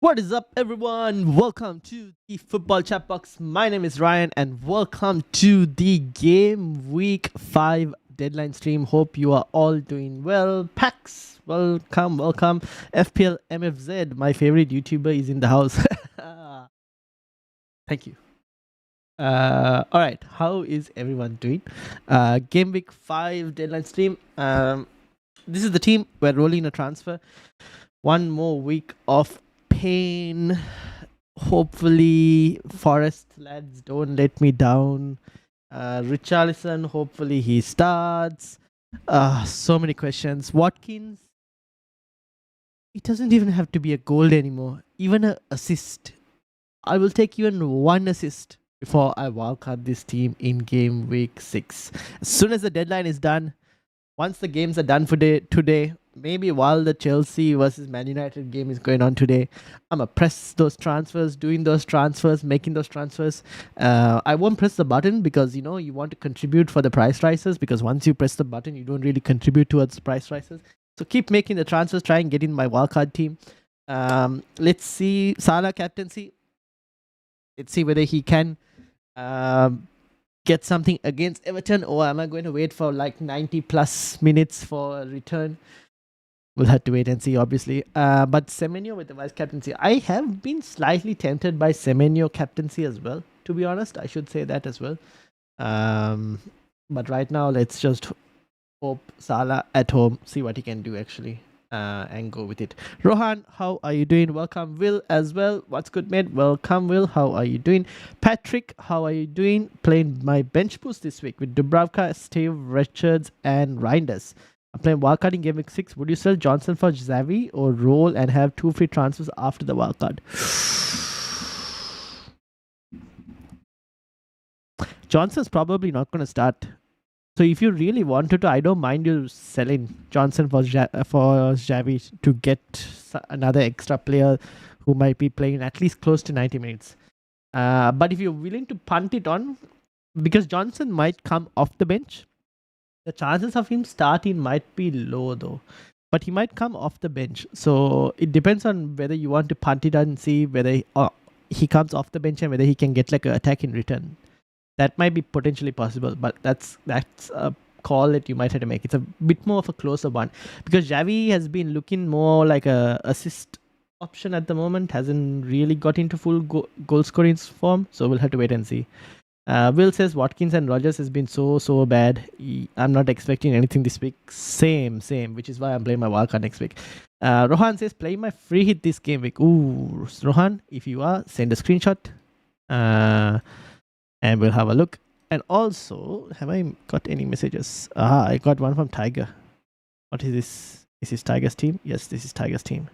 What is up, everyone? Welcome to the Football Chatbox. My name is Ryan, and welcome to the Game Week 5 deadline stream. Hope you are all doing well. Pax, welcome. FPL MFZ, my favorite YouTuber, is in the house. Thank you. All right, how is everyone doing? Game Week 5 deadline stream. This is the team. We're rolling a transfer. One more week of pain. Hopefully, Forest lads don't let me down. Richarlison, hopefully he starts. So many questions. Watkins, it doesn't even have to be a goal anymore. Even an assist. I will take even one assist before I wildcard this team in game week 6. As soon as the deadline is done, once the games are done for today, maybe while the Chelsea versus Man United game is going on today, I'm going to press those transfers, doing those transfers, making those transfers. I won't press the button because, you want to contribute for the price rises, because once you press the button, you don't really contribute towards the price rises. So keep making the transfers, try and get in my wildcard team. Let's see Salah captaincy. Let's see whether he can get something against Everton, or am I going to wait for like 90 plus minutes for a return? We'll have to wait and see, obviously. But Semenyo with the vice captaincy, I have been slightly tempted by Semenyo captaincy as well, to be honest. I should say that as well. But right now, let's just hope Salah at home, see what he can do actually, and go with it. Rohan, how are you doing? Welcome. Will as well. What's good, mate? Welcome, Will. How are you doing? Patrick, how are you doing? Playing my bench boost this week with Dubravka, Steve, Richards, and Reinders. I'm playing wildcard in Game Week 6. Would you sell Johnson for Xavi or roll and have 2 free transfers after the wildcard? Johnson's probably not going to start. So if you really wanted to, I don't mind you selling Johnson for Xavi to get another extra player who might be playing at least close to 90 minutes. But if you're willing to punt it on, because Johnson might come off the bench, the chances of him starting might be low though. But he might come off the bench. So it depends on whether you want to punt it on and see whether he comes off the bench and whether he can get like an attack in return. That might be potentially possible, but that's a call that you might have to make. It's a bit more of a closer one, because Xavi has been looking more like a assist option at the moment. Hasn't really got into full goal scoring form, so we'll have to wait and see. Will says Watkins and Rogers has been so bad. I'm not expecting anything this week. Same, which is why I'm playing my wildcard next week. Rohan says play my free hit this game week. Ooh, Rohan, if you are, send a screenshot. And we'll have a look. And also, have I got any messages? I got one from Tiger. What is this? Is this Tiger's team? Yes, this is Tiger's team.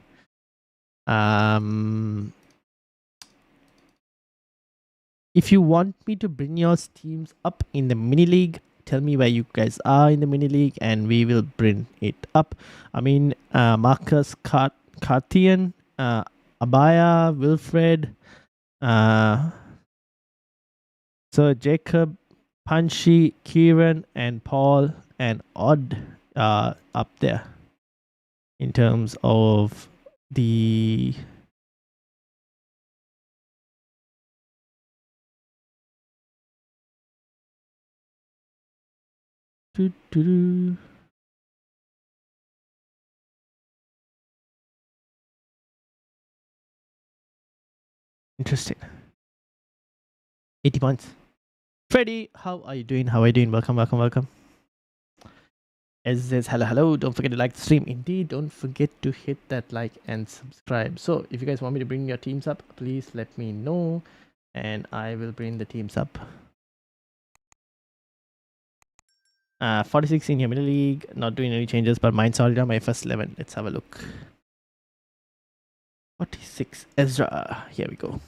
If you want me to bring your teams up in the mini league, tell me where you guys are in the mini league, and we will bring it up. I mean, Marcus Cartian, Abaya, Wilfred, so Jacob, Panshi, Kieran, and Paul, and Odd up there in terms of the Interesting. 80 points. Freddy, how are you doing? Welcome. As says hello. Don't forget to like the stream. Indeed, don't forget to hit that like and subscribe. So if you guys want me to bring your teams up, please let me know, and I will bring the teams up. 46 in your middle league. Not doing any changes, but mine's already on my first 11. Let's have a look. 46 Ezra. Here we go.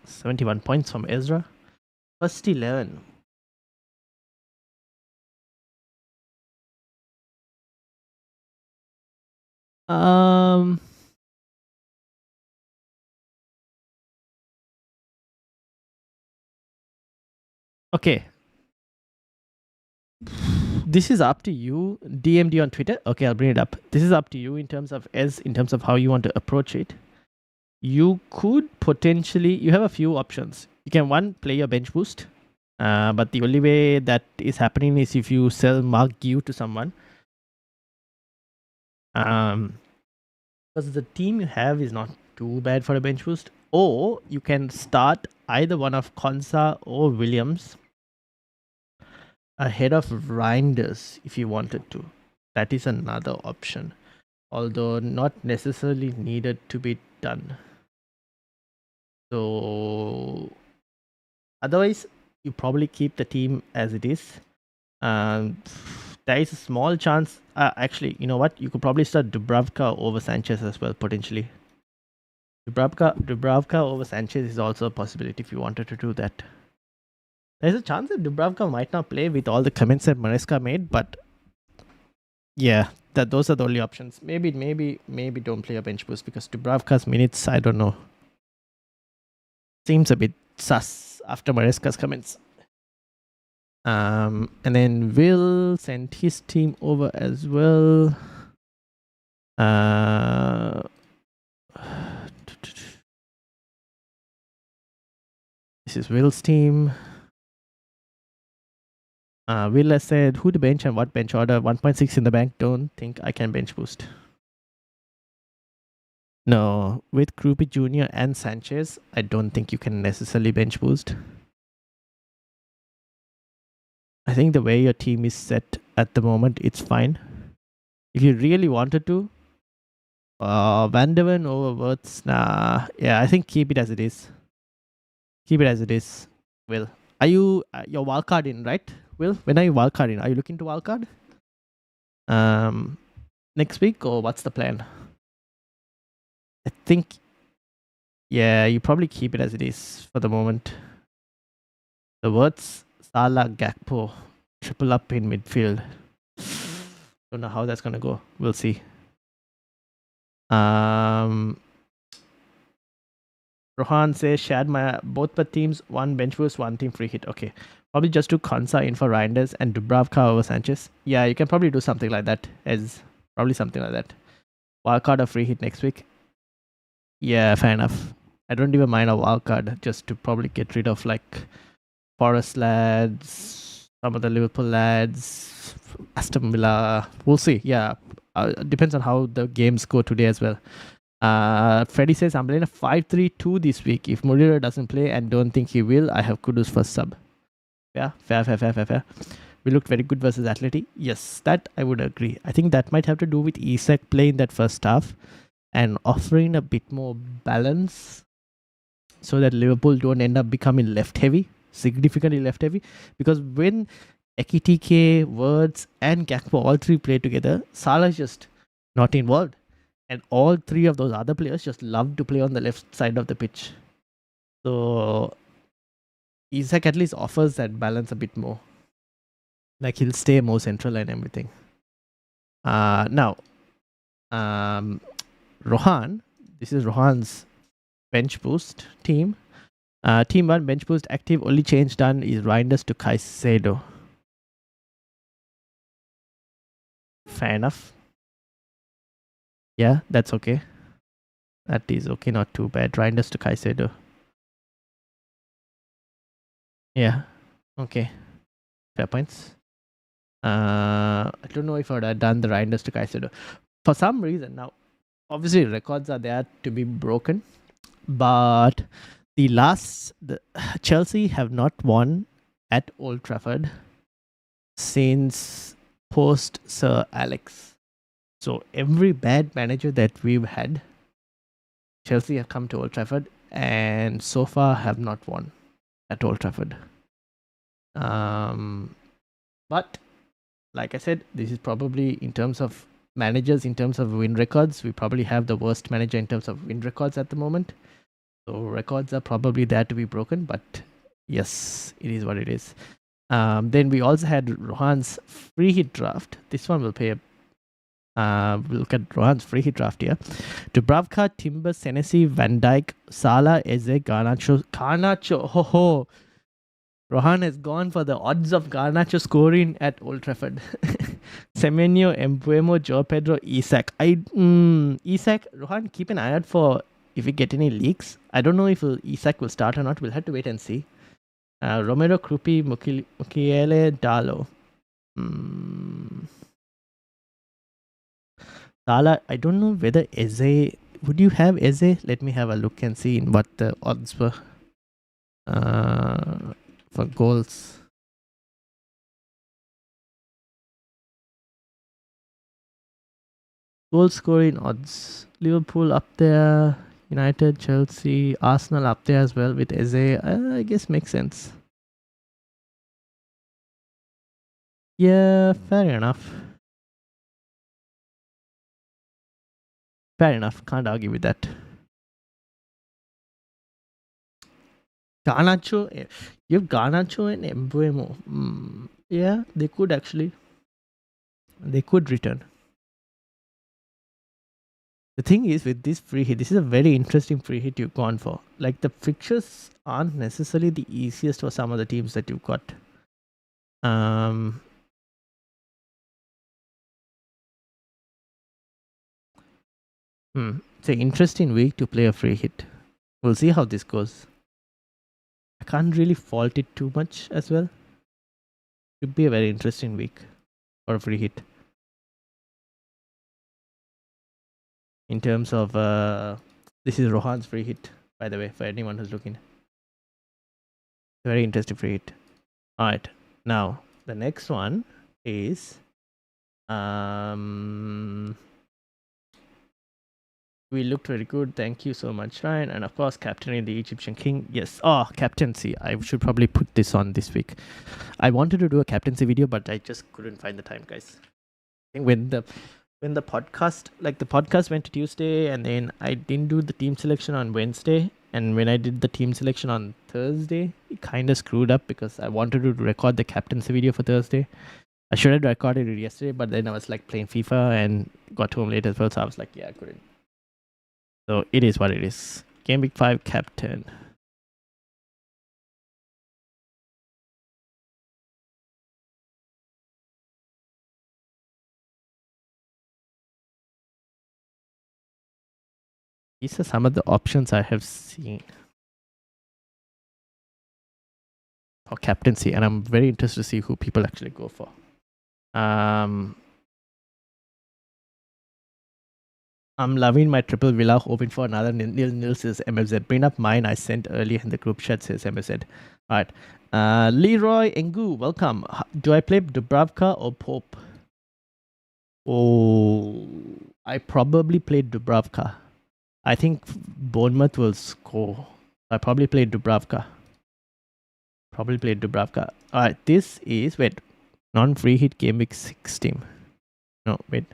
71 points from Ezra. First 11. Okay. this is up to you. DMD on Twitter. Okay, I'll bring it up. This is up to you in terms of how you want to approach it. You could potentially, you have a few options. You can one play your bench boost, but the only way that is happening is if you sell Mark Gu to someone. Because the team you have is not too bad for a bench boost. Or you can start either one of Konsa or Williams ahead of Reinders if you wanted to. That is another option, although not necessarily needed to be done. So otherwise, you probably keep the team as it is. There is a small chance. Actually, you know what? You could probably start Dubravka over Sanchez as well, potentially. Dubravka over Sanchez is also a possibility if you wanted to do that. There's a chance that Dubravka might not play with all the comments that Maresca made, but yeah, those are the only options. Maybe don't play a bench boost because Dubravka's minutes, I don't know. Seems a bit sus after Maresca's comments. And then Will sent his team over as well. This is Will's team. Will has said who to bench and what bench order. 1.6 in the bank. Don't think I can bench boost. No, with Krupi Jr. and Sanchez, I don't think you can necessarily bench boost. I think the way your team is set at the moment, it's fine. If you really wanted to, Van der Ven over Wirtz, nah. Yeah, I think keep it as it is. Keep it as it is. Will, are you your wildcard in, right? Will, when are you wildcard in? Are you looking to wildcard? Next week or what's the plan? I think, yeah, you probably keep it as it is for the moment. The Wirtz, Salah, Gakpo, triple up in midfield. Don't know how that's gonna go. We'll see. Rohan says shared my both the teams, one bench boost, one team free hit. Okay, probably just do Konsa in for Reinders and Dubravka over Sanchez. Yeah, you can probably do something like that. Probably something like that. Wildcard or free hit next week. Yeah, fair enough. I don't even mind a wildcard just to probably get rid of like Forest lads, some of the Liverpool lads, Aston Villa. We'll see. Yeah, depends on how the games go today as well. Freddy says I'm playing a 5-3-2 this week. If Murira doesn't play and don't think he will, I have Kudus for sub. Yeah, fair. We looked very good versus Atleti. Yes, that I would agree. I think that might have to do with Isak playing that first half and offering a bit more balance so that Liverpool don't end up becoming left heavy, significantly left heavy. Because when Ekitike, Words, and Gakpo all three play together, Salah is just not involved. And all three of those other players just love to play on the left side of the pitch. So Isak at least offers that balance a bit more. Like he'll stay more central and everything. Now, Rohan, this is Rohan's bench boost team. Team 1 bench boost active, only change done is Reinders to Caicedo. Fair enough. Yeah, that's okay. That is okay, not too bad. Reinders to Caicedo. Yeah, okay. Fair points. I don't know if I would have done the Reinders to Caicedo. For some reason, now, obviously records are there to be broken, but the Chelsea have not won at Old Trafford since post Sir Alex. So every bad manager that we've had, Chelsea have come to Old Trafford and so far have not won at Old Trafford. But like I said, this is probably in terms of managers, in terms of win records, we probably have the worst manager in terms of win records at the moment. So records are probably there to be broken, but yes, it is what it is. Then we also had Rohan's free hit draft. This one will pay a we'll look at Rohan's free hit draft here. Dubravka, Timber, Senesi, Van Dijk, Salah, Eze, Garnacho. Ho ho! Rohan has gone for the odds of Garnacho scoring at Old Trafford. Semenyo, Embuemo, Joe Pedro, Isak. Isak, Rohan, keep an eye out for if we get any leaks. I don't know if Isak will start or not. We'll have to wait and see. Romero, Krupi, Mukiele, Dalo. Salah, I don't know whether Eze. Would you have Eze? Let me have a look and see what the odds were for goals. Goal scoring odds. Liverpool up there. United, Chelsea, Arsenal up there as well with Eze. I guess makes sense. Yeah, fair enough. Fair enough. Can't argue with that. Garnacho. You have Garnacho and Embuemo. Yeah, they could actually. They could return. The thing is with this free hit, this is a very interesting free hit you've gone for. Like the fixtures aren't necessarily the easiest for some of the teams that you've got. It's an interesting week to play a free hit. We'll see how this goes. I can't really fault it too much as well. Could be a very interesting week for a free hit. In terms of this is Rohan's free hit, by the way, for anyone who's looking. Very interesting free hit. Alright. Now the next one is we looked very good. Thank you so much, Ryan. And of course, captaining the Egyptian king. Yes. Oh, captaincy. I should probably put this on this week. I wanted to do a captaincy video, but I just couldn't find the time, guys. I think when the podcast went to Tuesday, and then I didn't do the team selection on Wednesday, and when I did the team selection on Thursday, it kind of screwed up because I wanted to record the captaincy video for Thursday. I should have recorded it yesterday, but then I was like playing FIFA and got home late as well, so I was like, yeah, I couldn't. So it is what it is. Gameweek 5 captain. These are some of the options I have seen for captaincy, and I'm very interested to see who people actually go for. I'm loving my triple villa, hoping for another nil says MFZ. Bring up mine I sent earlier in the group chat, says MFZ. Alright. Leroy Engu, welcome. Do I play Dubravka or Pope? Oh, I probably played Dubravka. I think Bournemouth will score. I probably played Dubravka. Alright, this is, wait, non-free hit game week 6 team. No, wait.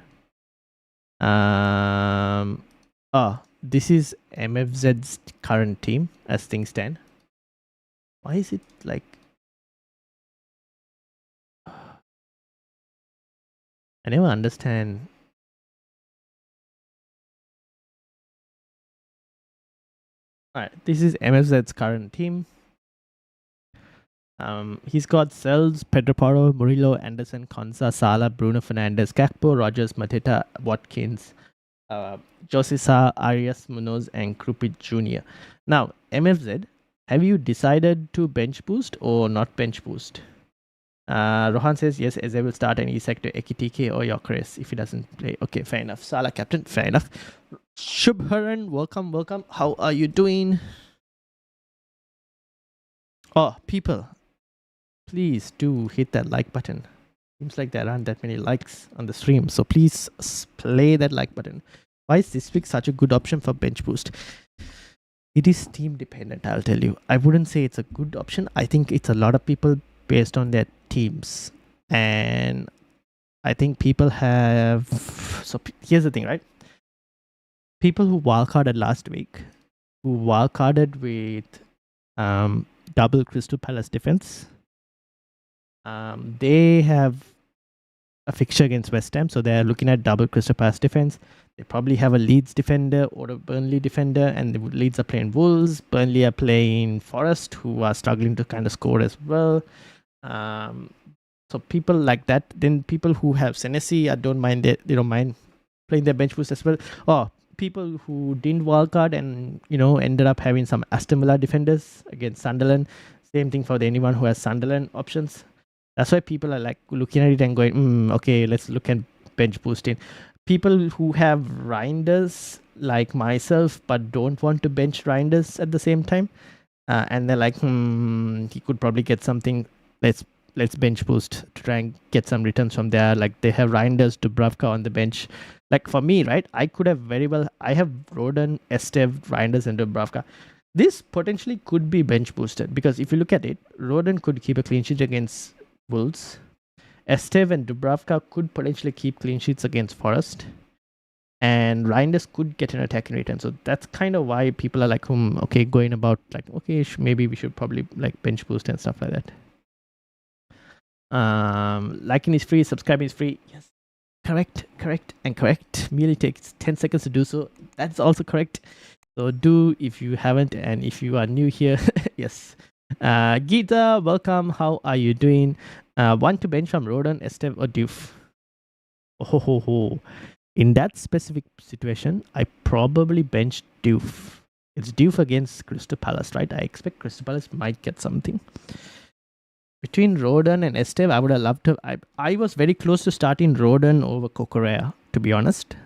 This is MFZ's current team as things stand. Why is it like I never understand. Alright, this is MFZ's current team. He's got Sells, Pedro Porro, Murillo, Anderson, Konsa, Sala, Bruno Fernandes, Gakpo, Rogers, Mateta, Watkins, Josisa, Arias, Munoz, and Krupit Jr. Now, MFZ, have you decided to bench boost or not bench boost? Rohan says yes, Eze will start and Isak to Ekitike or Yokres if he doesn't play. Okay, fair enough. Salah captain, fair enough. Shubharan, welcome. How are you doing? Oh, people, please do hit that like button. Seems like there aren't that many likes on the stream, so please play that like button. Why is this week such a good option for bench boost? It is team dependent, I'll tell you. I wouldn't say it's a good option. I think it's a lot of people based on their teams. And I think people have... So here's the thing, right? People who wildcarded last week, who wildcarded with double Crystal Palace defense, they have a fixture against West Ham, so they're looking at double Crystal Palace defense. They probably have a Leeds defender or a Burnley defender, and the Leeds are playing Wolves. Burnley are playing Forest, who are struggling to kind of score as well. So people like that. Then people who have Senesi, I don't mind it. They don't mind playing their bench boost as well. Or people who didn't wildcard and ended up having some Aston Villa defenders against Sunderland. Same thing for anyone who has Sunderland options. That's why people are like looking at it and going, okay, let's look at bench boosting. People who have Reinders like myself but don't want to bench Reinders at the same time, and they're like, he could probably get something. Let's bench boost to try and get some returns from there. Like they have Reinders, Dubravka on the bench. Like for me, right? I could have I have Roden, Estev, Reinders, and Dubravka. This potentially could be bench boosted because if you look at it, Roden could keep a clean sheet against Wolves. Estev and Dubravka could potentially keep clean sheets against Forest. And Reinders could get an attacking return. So that's kind of why people are like, okay, going about like, okay, maybe we should probably like bench boost and stuff like that. Liking is free, subscribing is free. Yes. Correct. Merely takes 10 seconds to do so. That's also correct. So do if you haven't, and if you are new here, yes. Geeta, welcome. How are you doing? Want to bench from Roden, Estev, or Diouf? Oh. In that specific situation, I probably bench Diouf. It's Diouf against Crystal Palace, right? I expect Crystal Palace might get something. Between Roden and Estev, I would have loved to. I was very close to starting Roden over Cocorrea, to be honest.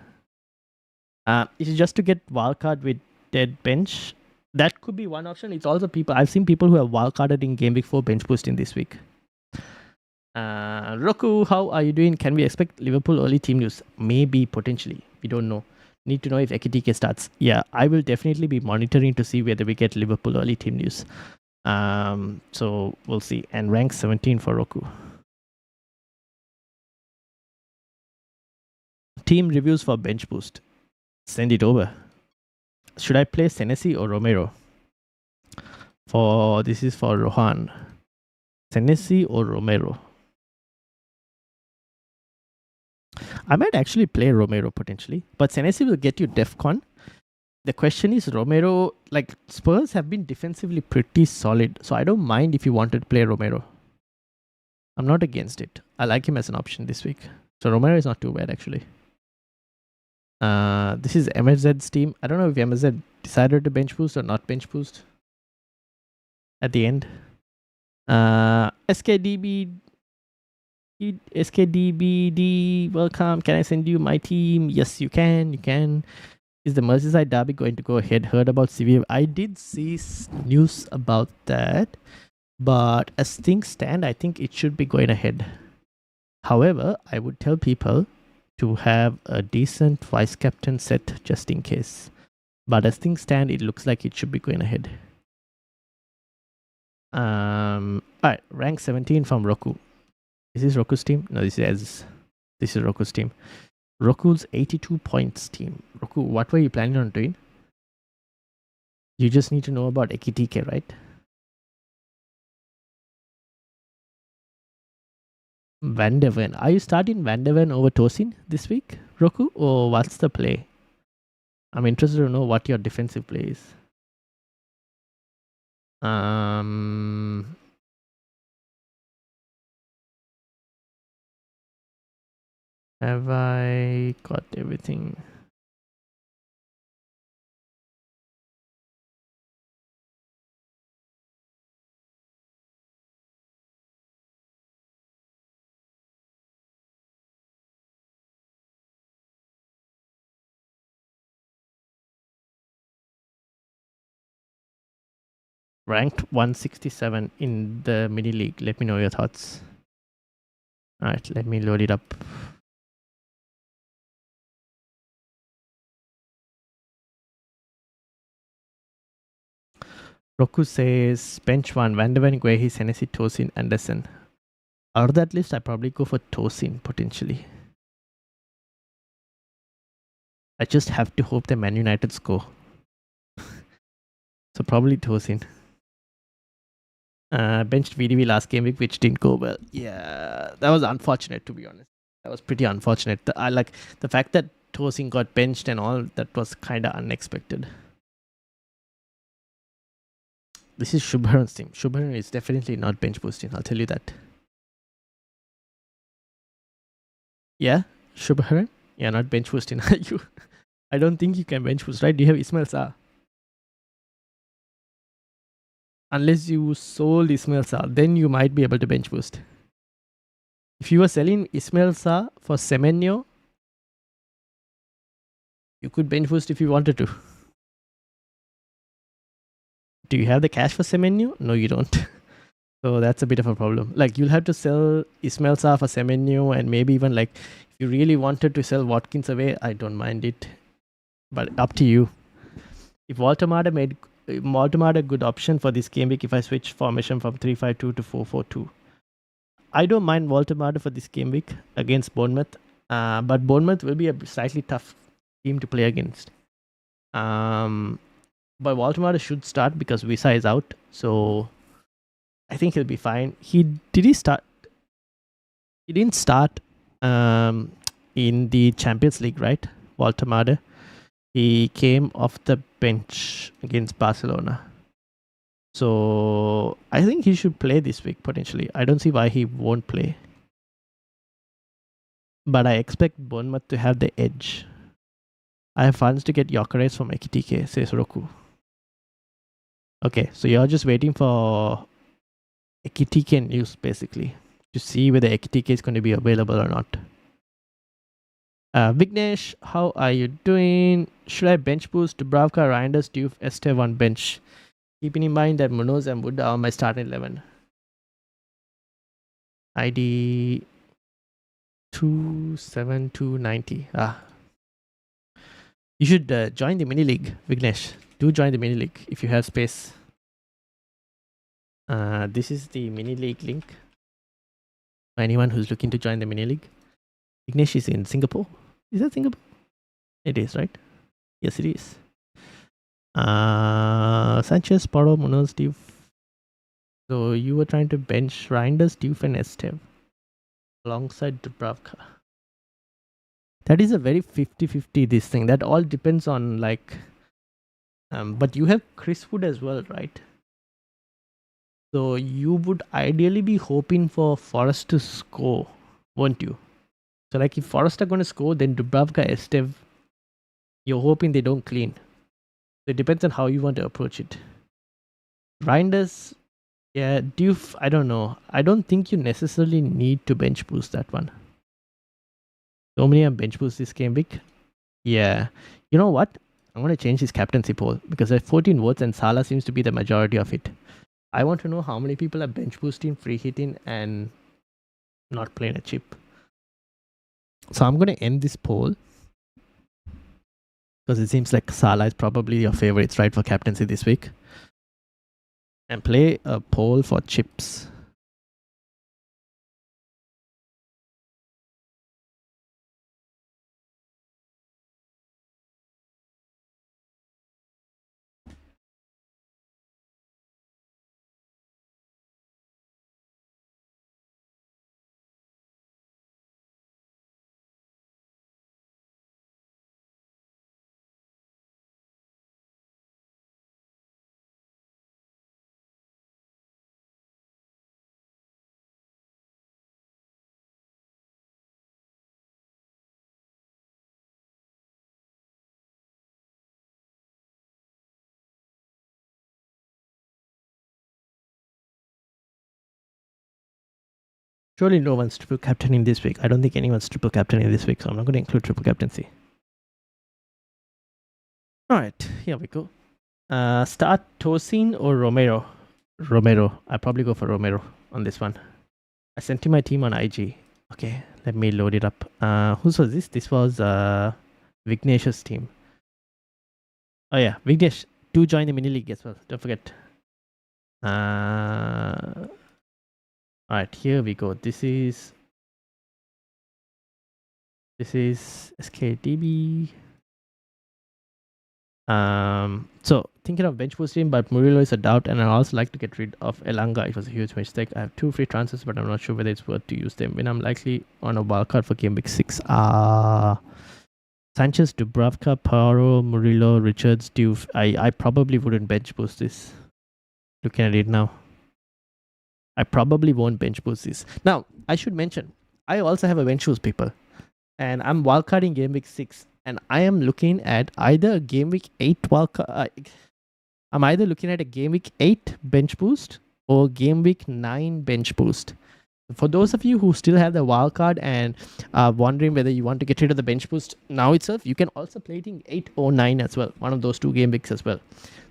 It's just to get wildcard with dead bench. That could be one option. It's also people. I've seen people who have wildcarded in Game Week 4 bench boosting this week. Roku, how are you doing? Can we expect Liverpool early team news? Maybe, potentially. We don't know. Need to know if Ekitike starts. Yeah, I will definitely be monitoring to see whether we get Liverpool early team news. So we'll see. And rank 17 for Roku. Team reviews for bench boost. Send it over. Should I play Senesi or Romero? This is for Rohan. Senesi or Romero? I might actually play Romero potentially, but Senesi will get you DEFCON. The question is Romero, like Spurs have been defensively pretty solid, so I don't mind if you wanted to play Romero. I'm not against it. I like him as an option this week. So Romero is not too bad actually. This is MSZ's team. I don't know if MSZ decided to bench boost or not bench boost at the end. SKDBD, welcome. Can I send you my team? Yes, you can. Is the Merseyside derby going to go ahead? Heard about severe. I did see news about that, but as things stand, I think it should be going ahead. However, I would tell people to have a decent vice captain set just in case. But as things stand, it looks like it should be going ahead. Alright, rank 17 from Roku. Is this Roku's team? No, this is Roku's team. Roku's 82 points team. Roku, what were you planning on doing? You just need to know about Ekitike, right? Van der Ven. Are you starting Van der Ven over Tosin this week, Roku? Or what's the play? I'm interested to know what your defensive play is. Have I got everything? Ranked 167 in the mini league. Let me know your thoughts. Alright, let me load it up. Roku says bench 1, Van der Ven, Guehi, Senesi, Tosin, Anderson. Out of that list, I probably go for Tosin potentially. I just have to hope the Man United score. So probably Tosin. Benched VDV last game week, which didn't go well. Yeah, that was unfortunate, to be honest. That was pretty unfortunate. I like the fact that Tosin got benched and all, that was kind of unexpected. This is Shubharan's team. Shubharan is definitely not bench boosting, I'll tell you that. Yeah, Shubharan? Yeah, not bench boosting, are you? I don't think you can bench boost, right? Do you have Ismail Sarr? Unless you sold Ismail Sarr, then you might be able to bench boost. If you were selling Ismail Sarr for Semenyo, you could bench boost if you wanted to. Do you have the cash for Semenyo? No, you don't. So that's a bit of a problem. Like, you'll have to sell Ismail Sarr for Semenyo, and maybe even like if you really wanted to sell Watkins away, I don't mind it. But up to you. If Walter made a good option for this game week if I switch formation from 3-5-2 to 4-4-2. I don't mind Walter for this game week against Bournemouth. But Bournemouth will be a slightly tough team to play against. But Walter should start because Visa is out. So I think he'll be fine. He didn't start in the Champions League, right? Walter. He came off the bench against Barcelona. So I think he should play this week potentially. I don't see why he won't play. But I expect Bournemouth to have the edge. I have funds to get Gyökeres from Ekitike, says Roku. Okay, so you're just waiting for Ekitike news basically to see whether Ekitike is going to be available or not. Vignesh, how are you doing? Should I bench boost Dubravka, Reinders, Diouf, Esteve on bench? Keeping in mind that Munoz and Buddha are my starting 11. ID 27290. You should join the mini league, Vignesh. Do join the mini league if you have space. This is the mini league link for anyone who's looking to join the mini league. Vignesh is in Singapore. Is that Singapore? It is, right? Yes, it is. Sanchez, Paro, Munoz, Diouf. So you were trying to bench Reinders, Diouf, and Esteve alongside Dubravka. That is a very 50-50 this thing. That all depends on like... but you have Chris Wood as well, right? So you would ideally be hoping for Forest to score, won't you? So like if Forest are going to score, then Dubravka, Esteve, you're hoping they don't clean. So it depends on how you want to approach it. Reinders, yeah, Diouf, I don't know. I don't think you necessarily need to bench boost that one. So many have bench boost this game week. Yeah. You know what? I'm going to change his captaincy poll because there's 14 votes and Salah seems to be the majority of it. I want to know how many people are bench boosting, free hitting, and not playing a chip. So I'm going to end this poll because it seems like Salah is probably your favorites, right, for captaincy this week. And play a poll for chips. Surely no one's triple captaining this week. I don't think anyone's triple captaining this week, so I'm not going to include triple captaincy. Alright, here we go. Start Tosin or Romero? Romero. I'll probably go for Romero on this one. I sent him my team on IG. Okay, let me load it up. Whose was this? This was Vignesh's team. Oh yeah, Vignesh, do join the mini league as well. Don't forget. Alright, here we go. This is SKDB. So thinking of bench boosting, but Murillo is a doubt, and I also like to get rid of Elanga. It was a huge mistake. I have 2 free transfers, but I'm not sure whether it's worth to use them when I'm likely on a wildcard for game week 6. Sanchez, Dubravka, Paro, Murillo, Richards, Diouf. I probably wouldn't bench boost this. Looking at it now, I probably won't bench boost this. Now, I should mention, I also have a bench boost, people. And I'm wildcarding Game Week 6. And I am looking at either a Game Week 8 wildcard. I'm either looking at a Game Week 8 bench boost or Game Week 9 bench boost. For those of you who still have the wildcard and are wondering whether you want to get rid of the bench boost now itself, you can also play it in 8 or 9 as well. One of those two game weeks as well.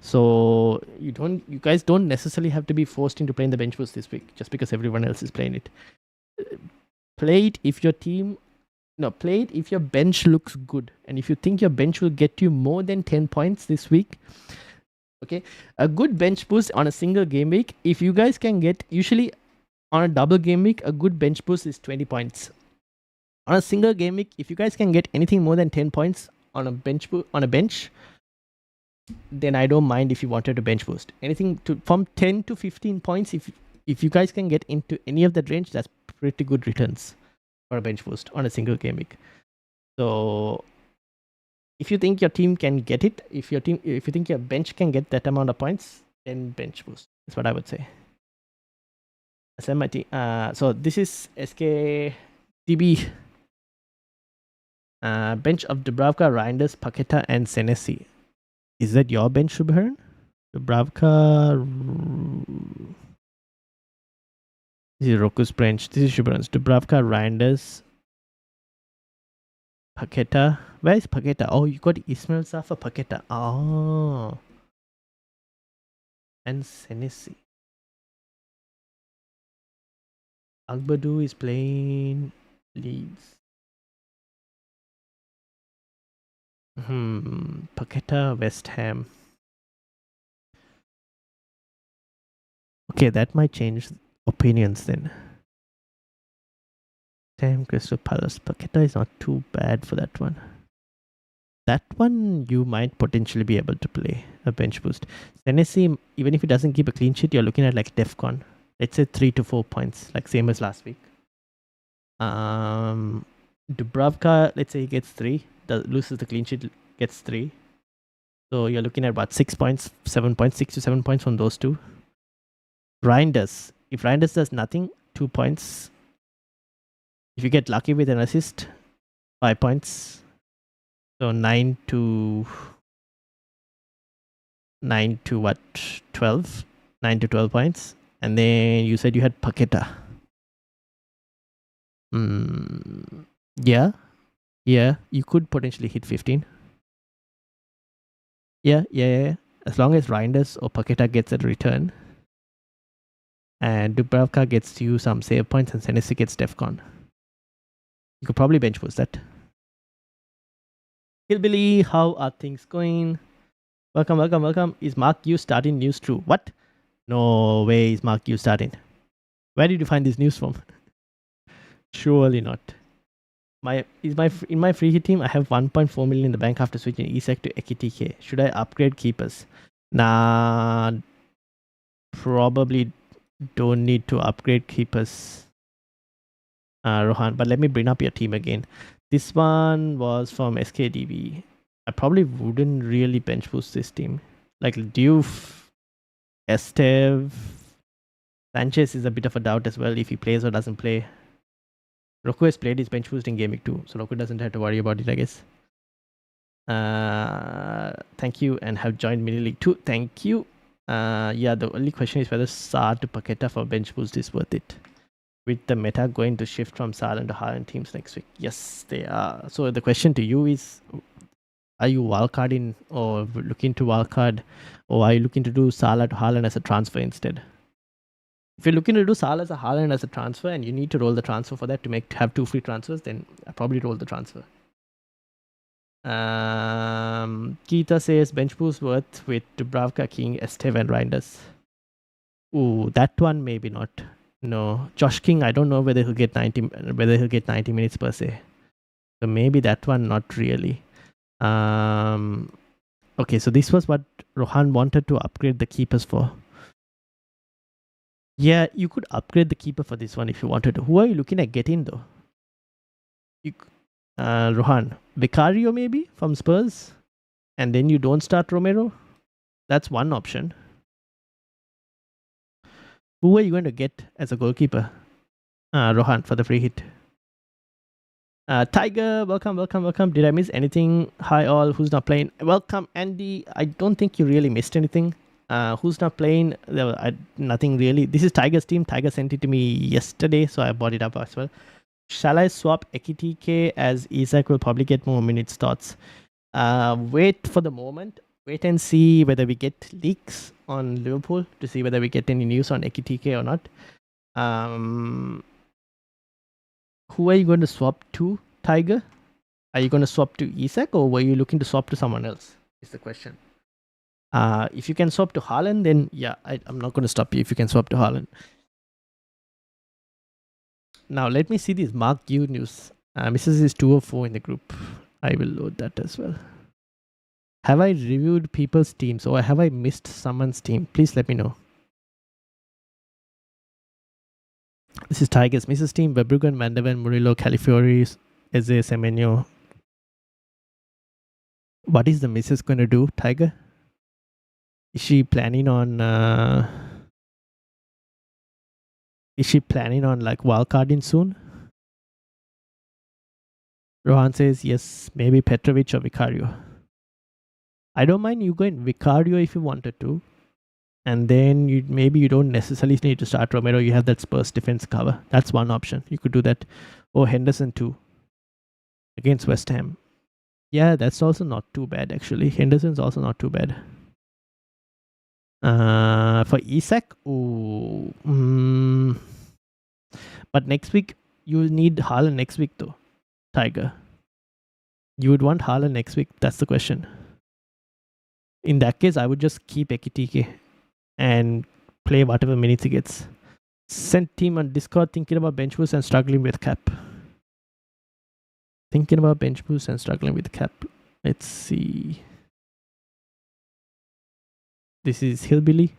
So you guys don't necessarily have to be forced into playing the bench boost this week just because everyone else is playing it. Play it if your team play it if your bench looks good and if you think your bench will get you more than 10 points this week. Okay, a good bench boost on a single game week, if you guys can get, usually on a double game week, a good bench boost is 20 points. On a single game week, if you guys can get anything more than 10 points on a bench, then I don't mind if you wanted to bench boost. Anything from 10 to 15 points, if you guys can get into any of that range, that's pretty good returns for a bench boost on a single game week. So if you think your team can get it, if you think your bench can get that amount of points, then bench boost. That's what I would say. SMIT. So this is SKDB. Bench of Dubravka, Reinders, Paqueta, and Senesi. Is that your bench, Shubharan? Dubravka. This is Roku's bench. This is Shubharan's. Dubravka, Reinders, Paqueta. Where is Paqueta? Oh, you got Ismail Safa Paqueta. Oh. And Senesi. Agbadu is playing Leeds. Paqueta, West Ham. Okay, that might change opinions then. Ham, Crystal Palace. Paqueta is not too bad for that one. That one you might potentially be able to play a bench boost. Tennessee, even if he doesn't keep a clean sheet, you're looking at like DEFCON. Let's say 3 to 4 points, like same as last week. Dubravka, let's say he gets 3, loses the clean sheet, gets 3. So you're looking at what, 6 points, 7 points, 6 to 7 points from those two. Reinders, if Reinders does nothing, 2 points. If you get lucky with an assist, 5 points. So 9 to what? 12? 9 to 12 points. And then you said you had Paqueta. Yeah, you could potentially hit 15. Yeah. As long as Reinders or Paqueta gets a return. And Dubravka gets you some save points and Senesi gets DEFCON. You could probably bench boost that. Hillbilly, how are things going? Welcome. Is Mark Yu starting news true? What? No way is Mark Yu starting. Where did you find this news from? Surely not. In my free hit team, I have 1.4 million in the bank after switching ESEC to EKTK. Should I upgrade keepers? Nah, probably don't need to upgrade keepers, Rohan. But let me bring up your team again. This one was from SKDB. I probably wouldn't really bench boost this team. Like Diouf, Estev, Sanchez is a bit of a doubt as well if he plays or doesn't play. Roku has played his bench boost in Game Week 2, so Roku doesn't have to worry about it, I guess. Thank you and have joined Mini League 2. Thank you. Yeah, the only question is whether Saar to Paqueta for bench boost is worth it. With the meta going to shift from Saar to Haaland teams next week. Yes, they are. So the question to you is, are you wildcarding or looking to wildcard, or are you looking to do Salah to Haaland as a transfer instead? If you're looking to do Salah as a Haaland as a transfer and you need to roll the transfer for that to have 2 free transfers, then I probably roll the transfer. Keita says bench boost worth with Dubravka, King, Esteve, and Reinders. Ooh, that one maybe not. No, Josh King, I don't know whether he'll get 90 minutes per se. So maybe that one not really. Okay, so this was what Rohan wanted to upgrade the keepers for. Yeah, you could upgrade the keeper for this one if you wanted to. Who are you looking at getting though? Rohan, Vicario maybe from Spurs, and then you don't start Romero. That's one option. Who are you going to get as a goalkeeper? Rohan for the free hit. Tiger, welcome, welcome, welcome. Did I miss anything? Hi all, who's not playing? Welcome, Andy. I don't think you really missed anything. Who's not playing? Nothing really. This is Tiger's team. Tiger sent it to me yesterday, so I bought it up as well. Shall I swap Ekitike as Isak will probably get more minutes? Thoughts? Wait for the moment. Wait and see whether we get leaks on Liverpool to see whether we get any news on Ekitike or not. Who are you going to swap to, Tiger? Are you going to swap to Isak or were you looking to swap to someone else? Is the question. If you can swap to Haaland, then yeah, I'm not going to stop you if you can swap to Haaland. Now, let me see this Mark U news. Mrs. is 204 in the group. I will load that as well. Have I reviewed people's teams or have I missed someone's team? Please let me know. This is Tigers. Mrs. team, Verbruggen, Van der Ven, Murillo, Calafiori, Eze, Semenyo. What is the Mrs. going to do, Tiger? Is she planning on like wildcarding soon? Rohan says yes, maybe Petrovic or Vicario. I don't mind you going Vicario if you wanted to. And then you don't necessarily need to start Romero. You have that Spurs defense cover. That's one option. You could do that. Or Henderson too. Against West Ham. Yeah, that's also not too bad actually. Henderson's also not too bad. For Isak, but next week you need Haaland next week though, Tiger. You would want Haaland next week. That's the question. In that case, I would just keep Ekitike and play whatever minutes he gets. Sent team on Discord thinking about bench boost and struggling with cap. Thinking about bench boost and struggling with cap. Let's see. This is Hillbilly.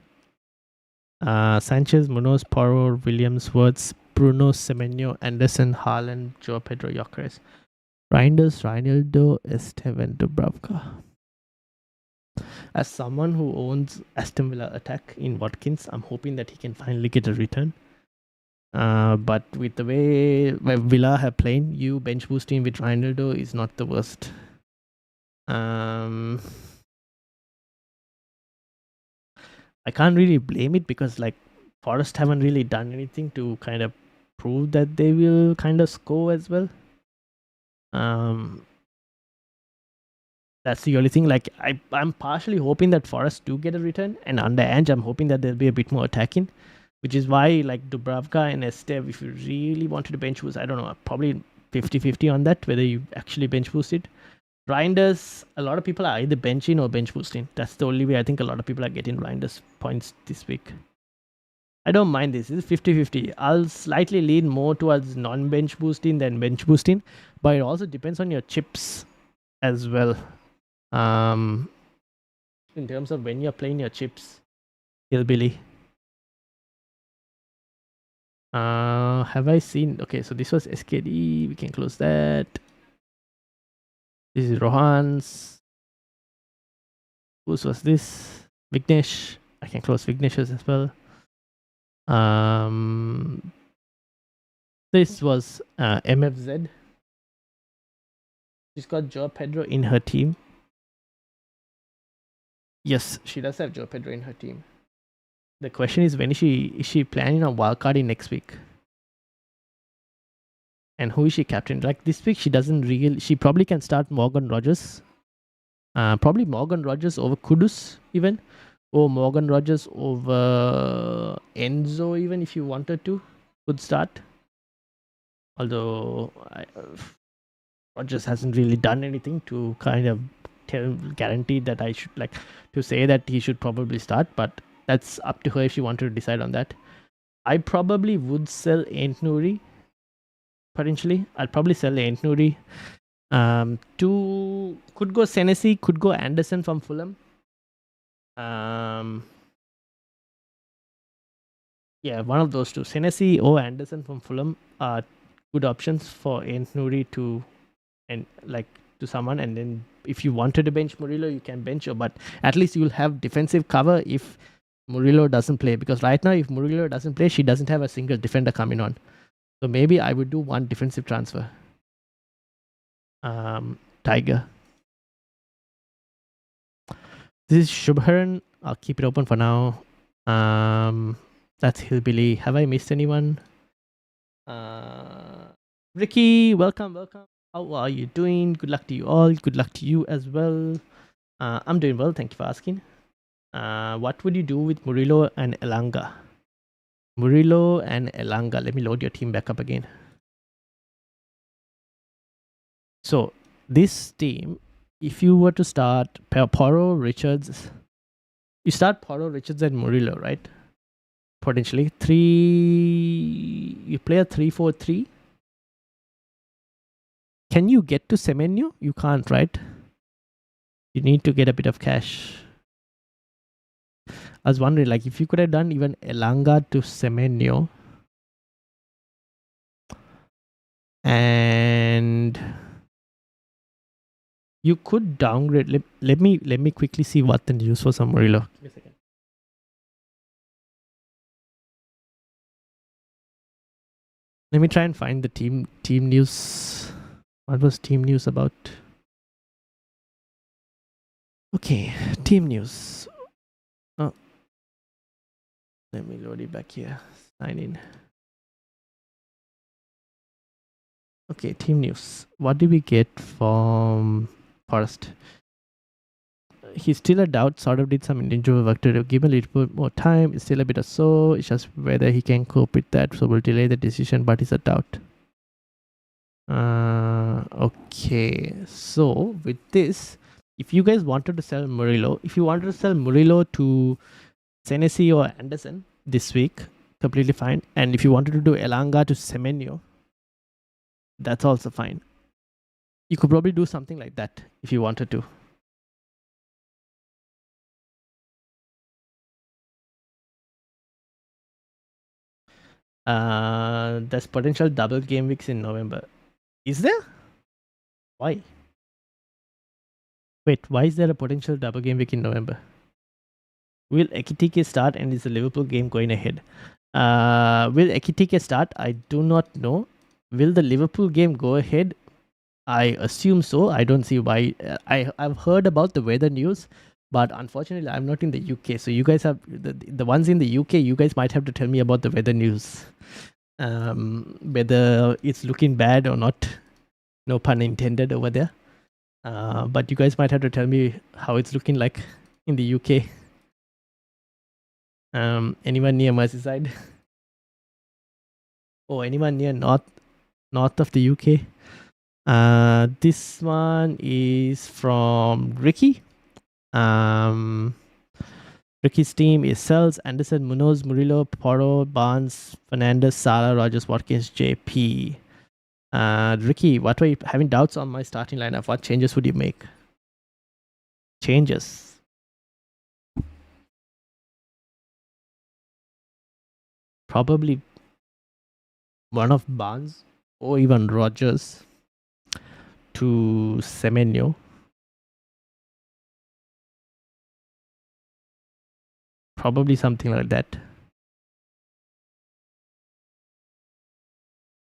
Sanchez, Munoz, Porro, Williams, Words, Bruno, Semenyo, Anderson, Haaland, Joe Pedro, Gyökeres. Reinders, Reinildo, Estevan, Dubravka. As someone who owns Aston Villa attack in Watkins, I'm hoping that he can finally get a return. But with the way Villa have played, you bench boosting with Reinildo is not the worst. I can't really blame it because like Forest haven't really done anything to kind of prove that they will kind of score as well. That's the only thing. Like I'm partially hoping that Forest do get a return, and under Ange, I'm hoping that there'll be a bit more attacking, which is why like Dubravka and Estev, if you really wanted to bench boost, I don't know, probably 50-50 on that, whether you actually bench boost it. Reinders, a lot of people are either benching or bench boosting. That's the only way I think a lot of people are getting Reinders points this week. I don't mind this. It's 50-50. I'll slightly lean more towards non-bench boosting than bench boosting, but it also depends on your chips as well. In terms of when you're playing your chips, Hillbilly. Have I seen? Okay, so this was SKD. We can close that. This is Rohan's. Whose was this? Vignesh. I can close Vignesh's as well. This was MFZ. She's got Joe Pedro in her team. Yes, she does have Joe Pedro in her team. The question is, when is she planning on wildcarding next week? And who is she captain? Like this week, she doesn't really. She probably can start Morgan Rogers. Probably Morgan Rogers over Kudus even, or Morgan Rogers over Enzo even if you wanted to. Could start. Although Rogers hasn't really done anything to kind of guarantee that I should like to say that he should probably start, but that's up to her if she wanted to decide on that. I probably would sell Ant Nouri. Potentially, I'll probably sell Ant Nouri. Could go Senesi, could go Anderson from Fulham. Yeah, one of those two, Senesi or Anderson from Fulham, are good options for Ant Nouri to and like to someone, and then if you wanted to bench Murillo, you can bench her, but at least you'll have defensive cover if Murillo doesn't play, because right now if Murillo doesn't play, she doesn't have a single defender coming on. So maybe I would do one defensive transfer. Tiger. This is Shubharan. I'll keep it open for now. That's Hillbilly. Have I missed anyone? Ricky, welcome. How are you doing? Good luck to you all. Good luck to you as well. I'm doing well. Thank you for asking. What would you do with Murillo and Elanga? Murillo and Elanga. Let me load your team back up again. So this team, if you were to start Porro, Richards, you start Porro, Richards, and Murillo, right? Potentially you play a 3-4-3. Can you get to Semenyo? You can't, right? You need to get a bit of cash. I was wondering, like, if you could have done even Elanga to Semenyo, and you could downgrade. Let me quickly see what the news was on Murillo. Give me a second. Let me try and find the team news. What was team news about? Okay, team news. Oh, let me load it back here. Sign in. Okay, team news. What did we get from Forrest? He's still a doubt, sort of did some individual work to give him a little bit more time. It's still a bit of so. It's just whether he can cope with that. So we'll delay the decision, but it's a doubt. Okay. So with this, if you guys wanted to sell Murillo, to Senesi or Anderson this week, completely fine. And if you wanted to do Elanga to Semenyo, that's also fine. You could probably do something like that if you wanted to. There's potential double game weeks in November. Is there? Why? Wait, why is there a potential double game week in November? Will Ekitike start, and is the Liverpool game going ahead? Will Ekitike start? I do not know. Will the Liverpool game go ahead? I assume so. I don't see why. I've heard about the weather news, but unfortunately, I'm not in the UK. So you guys have the ones in the UK. You guys might have to tell me about the weather news, whether it's looking bad or not. No pun intended over there. But you guys might have to tell me how it's looking like in the UK. Anyone near Merseyside? Oh, anyone near north of the UK? This one is from Ricky. Ricky's team is Sells, Anderson, Munoz, Murillo, Porro, Barnes, Fernandez, Salah, Rogers, Watkins, JP. Ricky, what were you having doubts on my starting lineup? What changes would you make? Changes. Probably one of Barnes or even Rogers to Semenyo. Probably something like that.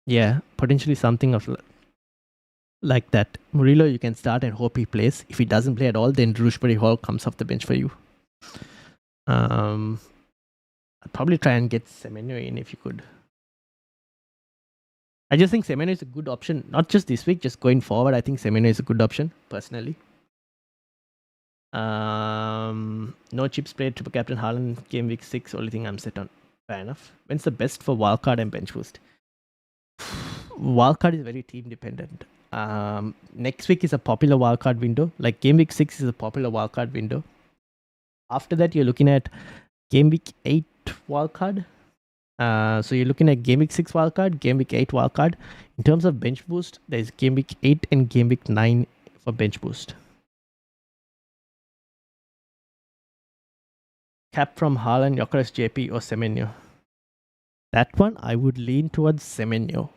Yeah, potentially something of like that. Murillo, you can start and hope he plays. If he doesn't play at all, then Drewsbury Hall comes off the bench for you. I'd probably try and get Semenyo in if you could. I just think Semenyo is a good option, not just this week, just going forward. I think Semenyo is a good option, personally. No chips played, triple captain Haaland, game week 6, only thing I'm set on. Fair enough. When's the best for wildcard and bench boost? Wildcard is very team dependent. Next week is a popular wildcard window. Like game week 6 is a popular wildcard window. After that, you're looking at game week 8 wildcard. So you're looking at game week 6 wildcard, game week 8 wildcard. In terms of bench boost, there's game week 8 and game week 9 for bench boost. Cap from Haaland, Gyökeres, JP, or Semenyo. That one, I would lean towards Semenyo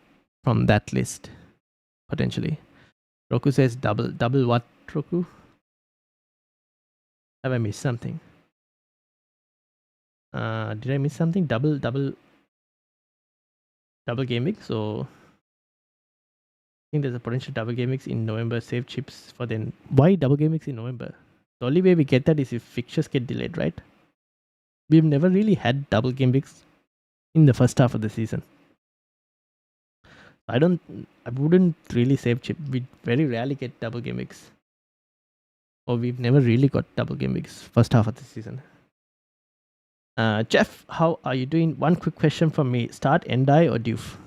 from that list, potentially. Roku says double. Double what, Roku? Have I missed something? Did I miss something? Double game week. So I think there's a potential double game weeks in November. Save chips for then. Why double game weeks in November? The only way we get that is if fixtures get delayed, right? We've never really had double game weeks in the first half of the season. I wouldn't really save chip. We very rarely get double game weeks. Or we've never really got double game weeks first half of the season. Jeff, how are you doing? One quick question from me. Start Endai or Doof?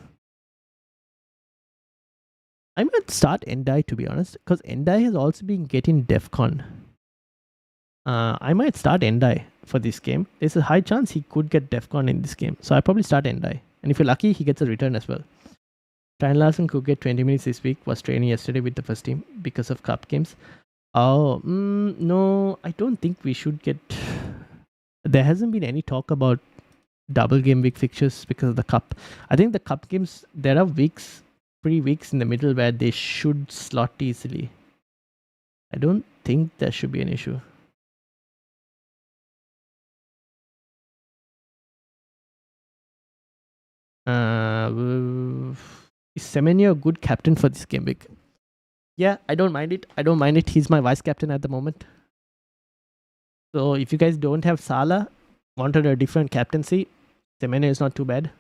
I might start Endai, to be honest, because Endai has also been getting DEFCON. I might start Endai for this game. There's a high chance he could get DEFCON in this game. So I probably start Endai. And if you're lucky, he gets a return as well. Ryan Larson could get 20 minutes this week. Was training yesterday with the first team because of cup games. Oh, no, I don't think we should get... There hasn't been any talk about double game week fixtures because of the cup. I think the cup games, there are weeks, 3 weeks in the middle where they should slot easily. I don't think there should be an issue. Is Semenyo a good captain for this game week? Yeah, I don't mind it. He's my vice captain at the moment. So if you guys don't have Salah, wanted a different captaincy, Semenyo is not too bad.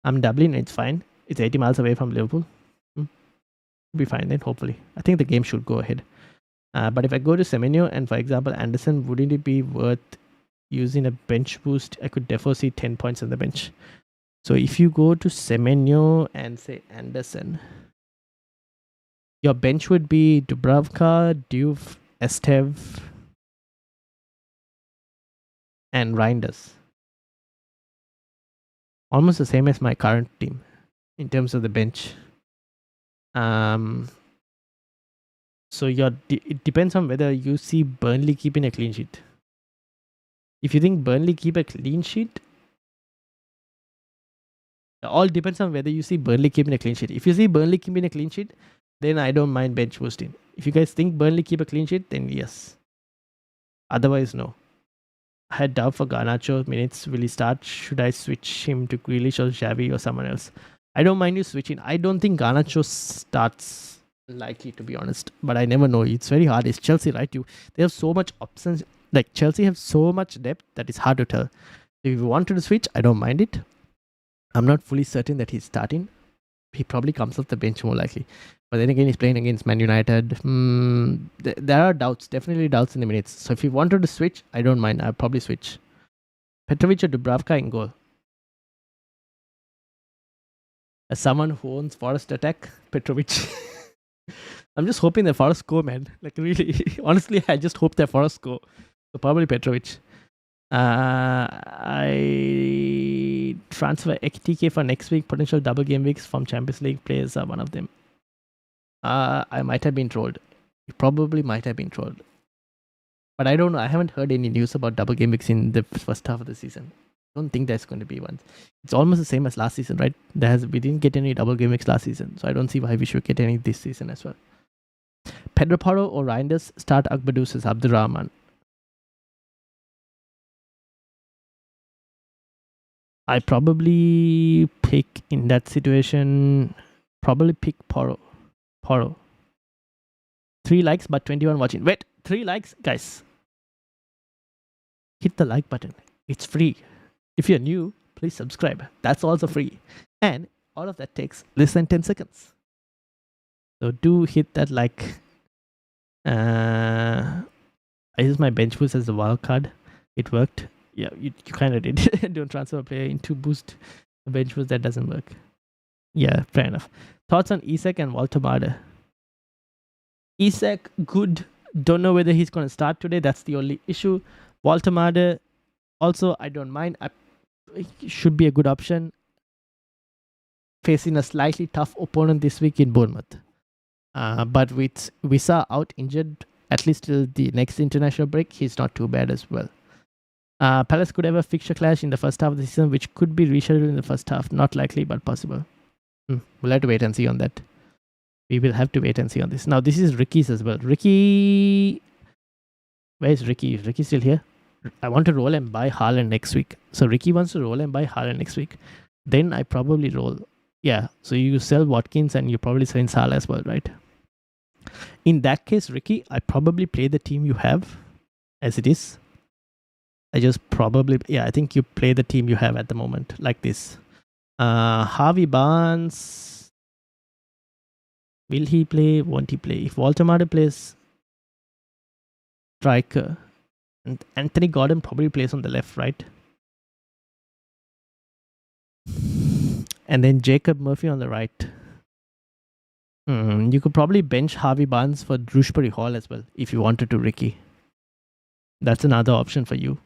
I'm Dublin, it's fine. It's 80 miles away from Liverpool. Be fine then, hopefully. I think the game should go ahead. But if I go to Semenyo and, for example, Anderson, wouldn't it be worth using a bench boost? I could definitely see 10 points on the bench. So if you go to Semenyo and say Anderson, your bench would be Dubravka, Diouf, Estev, and Reinders. Almost the same as my current team in terms of the bench. So it depends on whether you see Burnley keeping a clean sheet. If you think Burnley keep a clean sheet, it all depends on whether you see Burnley keeping a clean sheet. If you see Burnley keeping a clean sheet, then I don't mind bench boosting. If you guys think Burnley keep a clean sheet, then yes. Otherwise, no. I had doubt for Garnacho minutes. Will he start? Should I switch him to Grealish or Xavi or someone else? I don't mind you switching. I don't think Garnacho starts likely, to be honest. But I never know. It's very hard. It's Chelsea, right? They have so much options. Like Chelsea have so much depth that it's hard to tell. If you wanted to switch, I don't mind it. I'm not fully certain that he's starting. He probably comes off the bench more likely. But then again, he's playing against Man United. There are doubts, definitely doubts in the minutes. So if you wanted to switch, I don't mind. I'll probably switch. Petrovic or Dubravka in goal. As someone who owns Forest Attack, Petrovic. I'm just hoping that Forest score, man. Like really, honestly, I just hope that Forest score. So probably Petrovic. I transfer XTK for next week. Potential double game weeks from Champions League players are one of them. I might have been trolled. You probably might have been trolled. But I don't know. I haven't heard any news about double game weeks in the first half of the season. I don't think there's going to be one. It's almost the same as last season, right? We didn't get any double game weeks last season. So I don't see why we should get any this season as well. Pedro Porro or Reinders start Akbadou, says Abdurrahman. I probably pick in that situation, pick Porro. 3 likes but 21 watching. Wait, 3 likes? Guys, hit the like button. It's free. If you're new, please subscribe. That's also free. And all of that takes less than 10 seconds. So do hit that like. I used my bench boost as a wild card. It worked. Yeah, you kind of did. Don't transfer a player into boost a bench boost. That doesn't work. Yeah, fair enough. Thoughts on Isak and Walter Marder? Isak, good. Don't know whether he's going to start today. That's the only issue. Walter Marder, also, I don't mind. He should be a good option. Facing a slightly tough opponent this week in Bournemouth. But with Wissa out injured, at least till the next international break, he's not too bad as well. Palace could have a fixture clash in the first half of the season, which could be rescheduled in the first half. Not likely, but possible. We'll have to wait and see on that. We will have to wait and see on this. Now, this is Ricky's as well. Ricky, where is Ricky? Is Ricky still here? I want to roll and buy Haaland next week. So Ricky wants to roll and buy Haaland next week. Then I probably roll. Yeah, so you sell Watkins and you probably sell Salah as well, right? In that case, Ricky, I probably play the team you have as it is. I think you play the team you have at the moment, like this. Harvey Barnes, will he play? Won't he play? If Walter Mata plays striker, and Anthony Gordon probably plays on the left, right? And then Jacob Murphy on the right. You could probably bench Harvey Barnes for Shrewsbury Hall as well if you wanted to, Ricky. That's another option for you.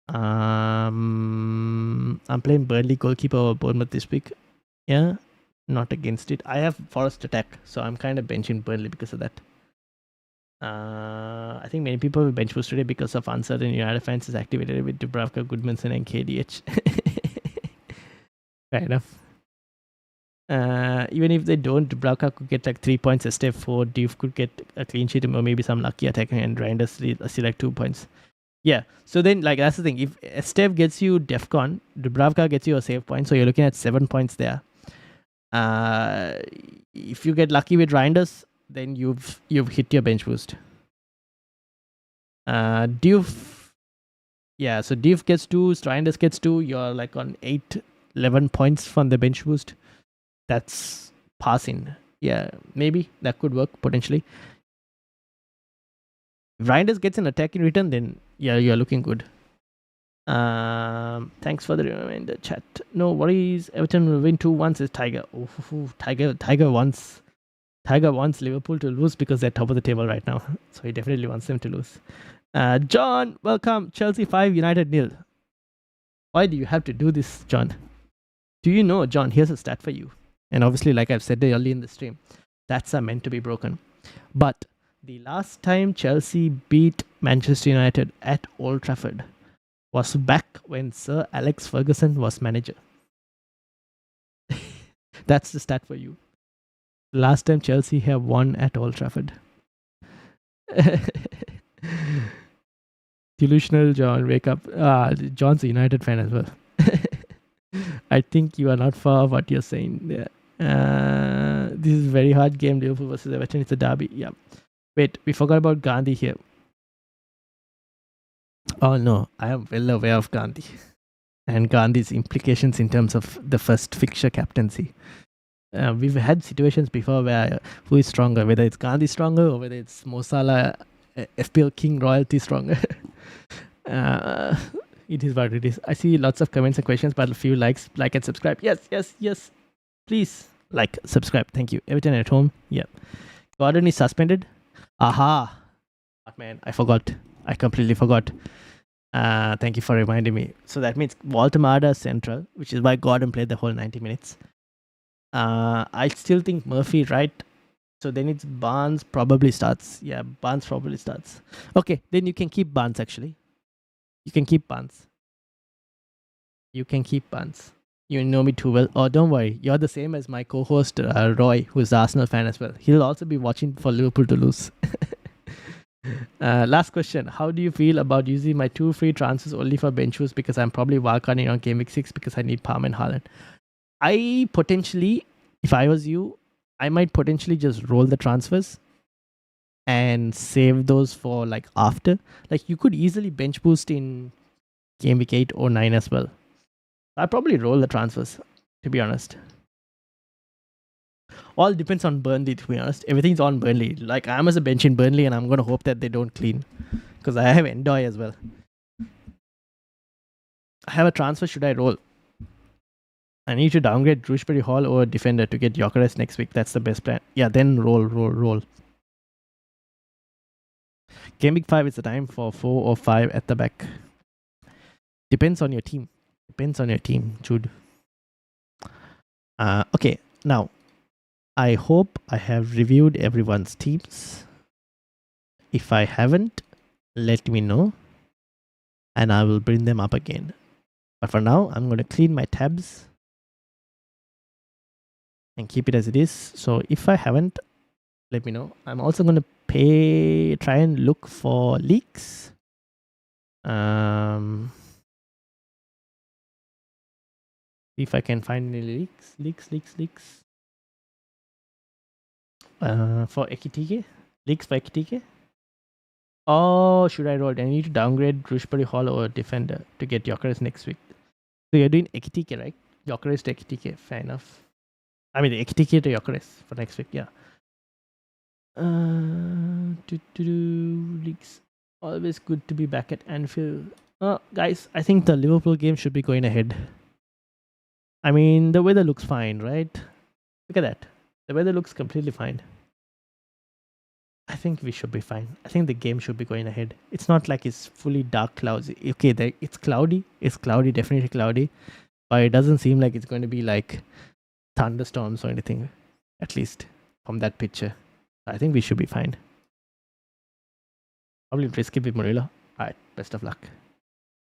I'm playing Burnley goalkeeper over Bournemouth this week. Yeah, not against it. I have Forest attack, so I'm kind of benching Burnley because of that. I think many people will bench boost today because of uncertain United fans is activated with Dubravka, Goodmanson, and KDH. Fair enough. Even if they don't, Dubravka could get like 3 points. Esteve 4, Diouf could get a clean sheet or maybe some lucky attacking, and Reinders still like 2 points. Yeah, so then like that's the thing. If Esteve gets you Defcon, Dubravka gets you a save point, so you're looking at 7 points there. If you get lucky with Reinders, then you've hit your bench boost. Diouf, yeah, so Diouf gets 2, Reinders gets 2. You're like on 11 points from the bench boost. That's passing. Yeah, maybe that could work potentially. If Reinders gets an attack in return, then yeah, you're looking good. Thanks for the reminder, chat. No worries. Everton will win 2-1, says Tiger. Tiger wants Liverpool to lose because they're top of the table right now. So he definitely wants them to lose. John, welcome. Chelsea 5, United 0. Why do you have to do this, John? Do you know, John, here's a stat for you. And obviously, like I've said early in the stream, that's meant to be broken. But the last time Chelsea beat Manchester United at Old Trafford was back when Sir Alex Ferguson was manager. That's the stat for you. Last time Chelsea have won at Old Trafford. Delusional John, wake up. John's a United fan as well. I think you are not far what you're saying there. This is a very hard game. Liverpool versus Everton. It's a derby. Yeah. Wait, we forgot about Gandhi here. Oh no, I am well aware of Gandhi and Gandhi's implications in terms of the first fixture captaincy. We've had situations before where who is stronger, whether it's Gandhi stronger or whether it's Mo Salah, FPL King royalty stronger. It is what it is. I see lots of comments and questions, but a few likes, like and subscribe. Yes. Please like, subscribe. Thank you. Everton at home. Yeah. Gordon is suspended. Aha. Oh, man, I forgot. I completely forgot. Thank you for reminding me. So that means Walter Mata central, which is why Gordon played the whole 90 minutes. I still think Murphy right. So then it's Barnes probably starts. Yeah, Barnes probably starts. Okay, then you can keep Barnes actually. You can keep Barnes. You know me too well. Oh, don't worry. You're the same as my co-host Roy, who's the Arsenal fan as well. He'll also be watching for Liverpool to lose. Last question. How do you feel about using my 2 free transfers only for bench boost because I'm probably wildcarding on Game Week 6 because I need Palm and Haaland? I potentially, if I was you, I might potentially just roll the transfers and save those for like after. Like you could easily bench boost in Game Week 8 or 9 as well. I'll probably roll the transfers, to be honest. All depends on Burnley, to be honest. Everything's on Burnley. Like I'm as a bench in Burnley and I'm going to hope that they don't clean. Because I have Endoy as well. I have a transfer, should I roll? I need to downgrade Shrewsbury Hall or Defender to get Gyökeres next week. That's the best plan. Yeah, then roll. Game Week 5 is the time for 4 or 5 at the back. Depends on your team. Jude. Okay, now I hope I have reviewed everyone's teams. If I haven't, let me know and I will bring them up again. But for now, I'm going to clean my tabs. and keep it as it is. So if I haven't, let me know. I'm also going to try and look for leaks. See if I can find any leaks. For Ekitike? Leaks for Ekitike? Oh, should I roll? I need to downgrade Drishbury Hall or Defender to get Yokeres next week. So you're doing Ekitike, right? Yokeres to Ekitike. Fair enough. I mean, Ekitike to Yokeres for next week, yeah. Leaks. Always good to be back at Anfield. Guys, I think the Liverpool game should be going ahead. I mean, the weather looks fine, right? Look at that. The weather looks completely fine. I think we should be fine. I think the game should be going ahead. It's not like it's fully dark clouds. Okay, it's cloudy. It's cloudy, definitely cloudy. But it doesn't seem like it's going to be like thunderstorms or anything, at least from that picture. I think we should be fine. Probably risk it with Murillo. Alright, best of luck.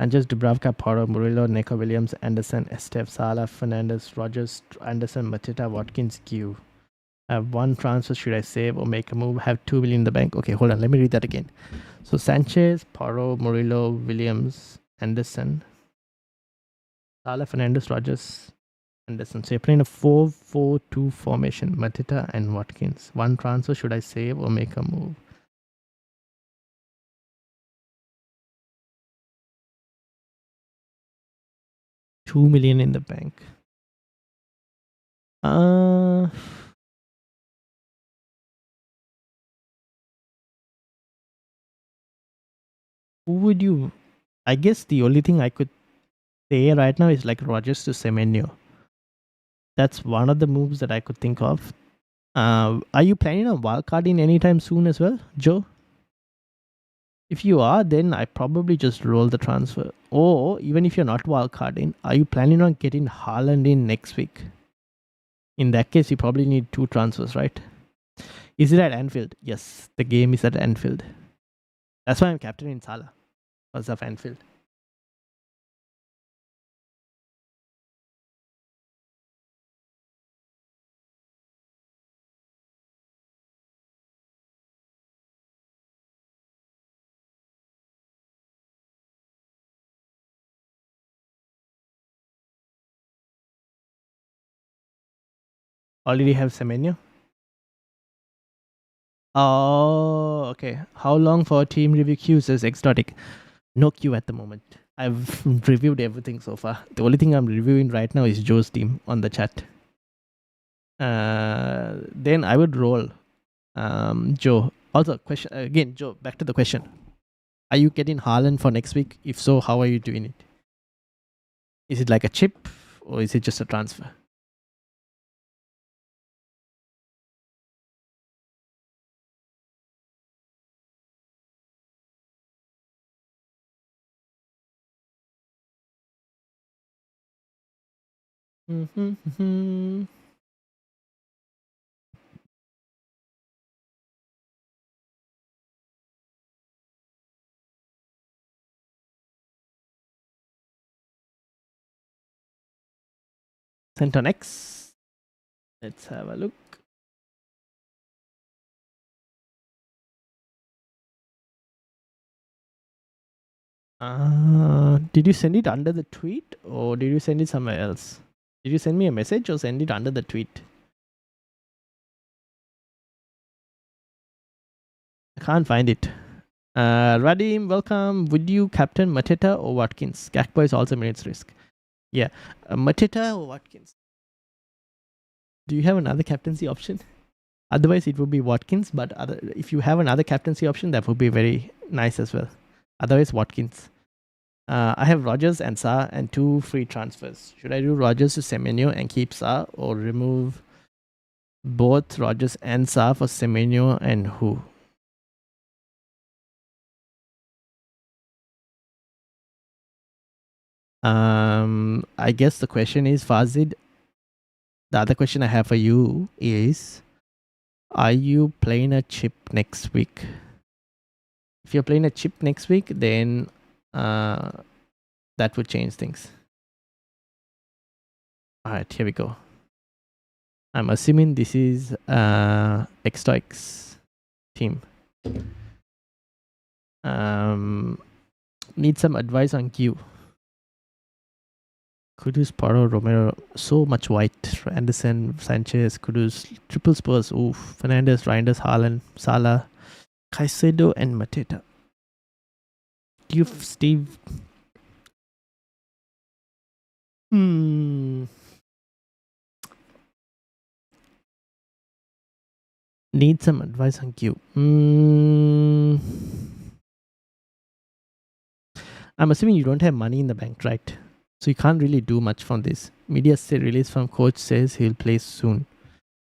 And just Dubravka, Porro, Murillo, Neco Williams, Anderson, Esteve, Salah, Fernandez, Rogers, Anderson, Mateta, Watkins, Q. I have one transfer. Should I save or make a move? Have 2 million in the bank. Okay, hold on. Let me read that again. So Sanchez, Porro, Murillo, Williams, Anderson, Salah, Fernandez, Rogers, Anderson. So you're playing a 4-4-2 formation. Mateta and Watkins. One transfer. Should I save or make a move? $2 million in the bank. Who would you? I guess the only thing I could say right now is like Rogers to Semenyo. That's one of the moves that I could think of. Are you planning on wildcarding anytime soon as well, Joe? If you are, then I probably just roll the transfer. Or even if you're not wildcarding, are you planning on getting Haaland in next week? In that case, you probably need 2 transfers, right? Is it at Anfield? Yes, the game is at Anfield. That's why I'm captaining Salah because of Anfield. Already have Semenyo? Oh, okay. How long for team review queue, says Exotic? No queue at the moment. I've reviewed everything so far. The only thing I'm reviewing right now is Joe's team on the chat. Then I would roll Joe. Also, question again, Joe, back to the question. Are you getting Haaland for next week? If so, how are you doing it? Is it like a chip or is it just a transfer? Sent on X. Let's have a look. Did you send it under the tweet or did you send it somewhere else? Did you send me a message or send it under the tweet? I can't find it. Radim, welcome. Would you captain Mateta or Watkins? Gakpo is also minutes risk. Yeah, Mateta or Watkins? Do you have another captaincy option? Otherwise, it would be Watkins. But if you have another captaincy option, that would be very nice as well. Otherwise, Watkins. I have Rogers and Sa and 2 free transfers. Should I do Rogers to Semenyo and keep Sa, or remove both Rogers and Sa for Semenyo and who? I guess the question is, Fazid, the other question I have for you is, are you playing a chip next week? If you're playing a chip next week, then that would change things. All right, here we go. I'm assuming this is Extoix team. Need some advice on Q. Kudus, Paro, Romero, so much white. Anderson, Sanchez, Kudus, triple Spurs. Oof. Fernandez, Reinders, Haaland, Salah, Caicedo, and Mateta. You've Steve. Need some advice on Q. I'm assuming you don't have money in the bank, right? So you can't really do much from this. Media say release from coach says he'll play soon.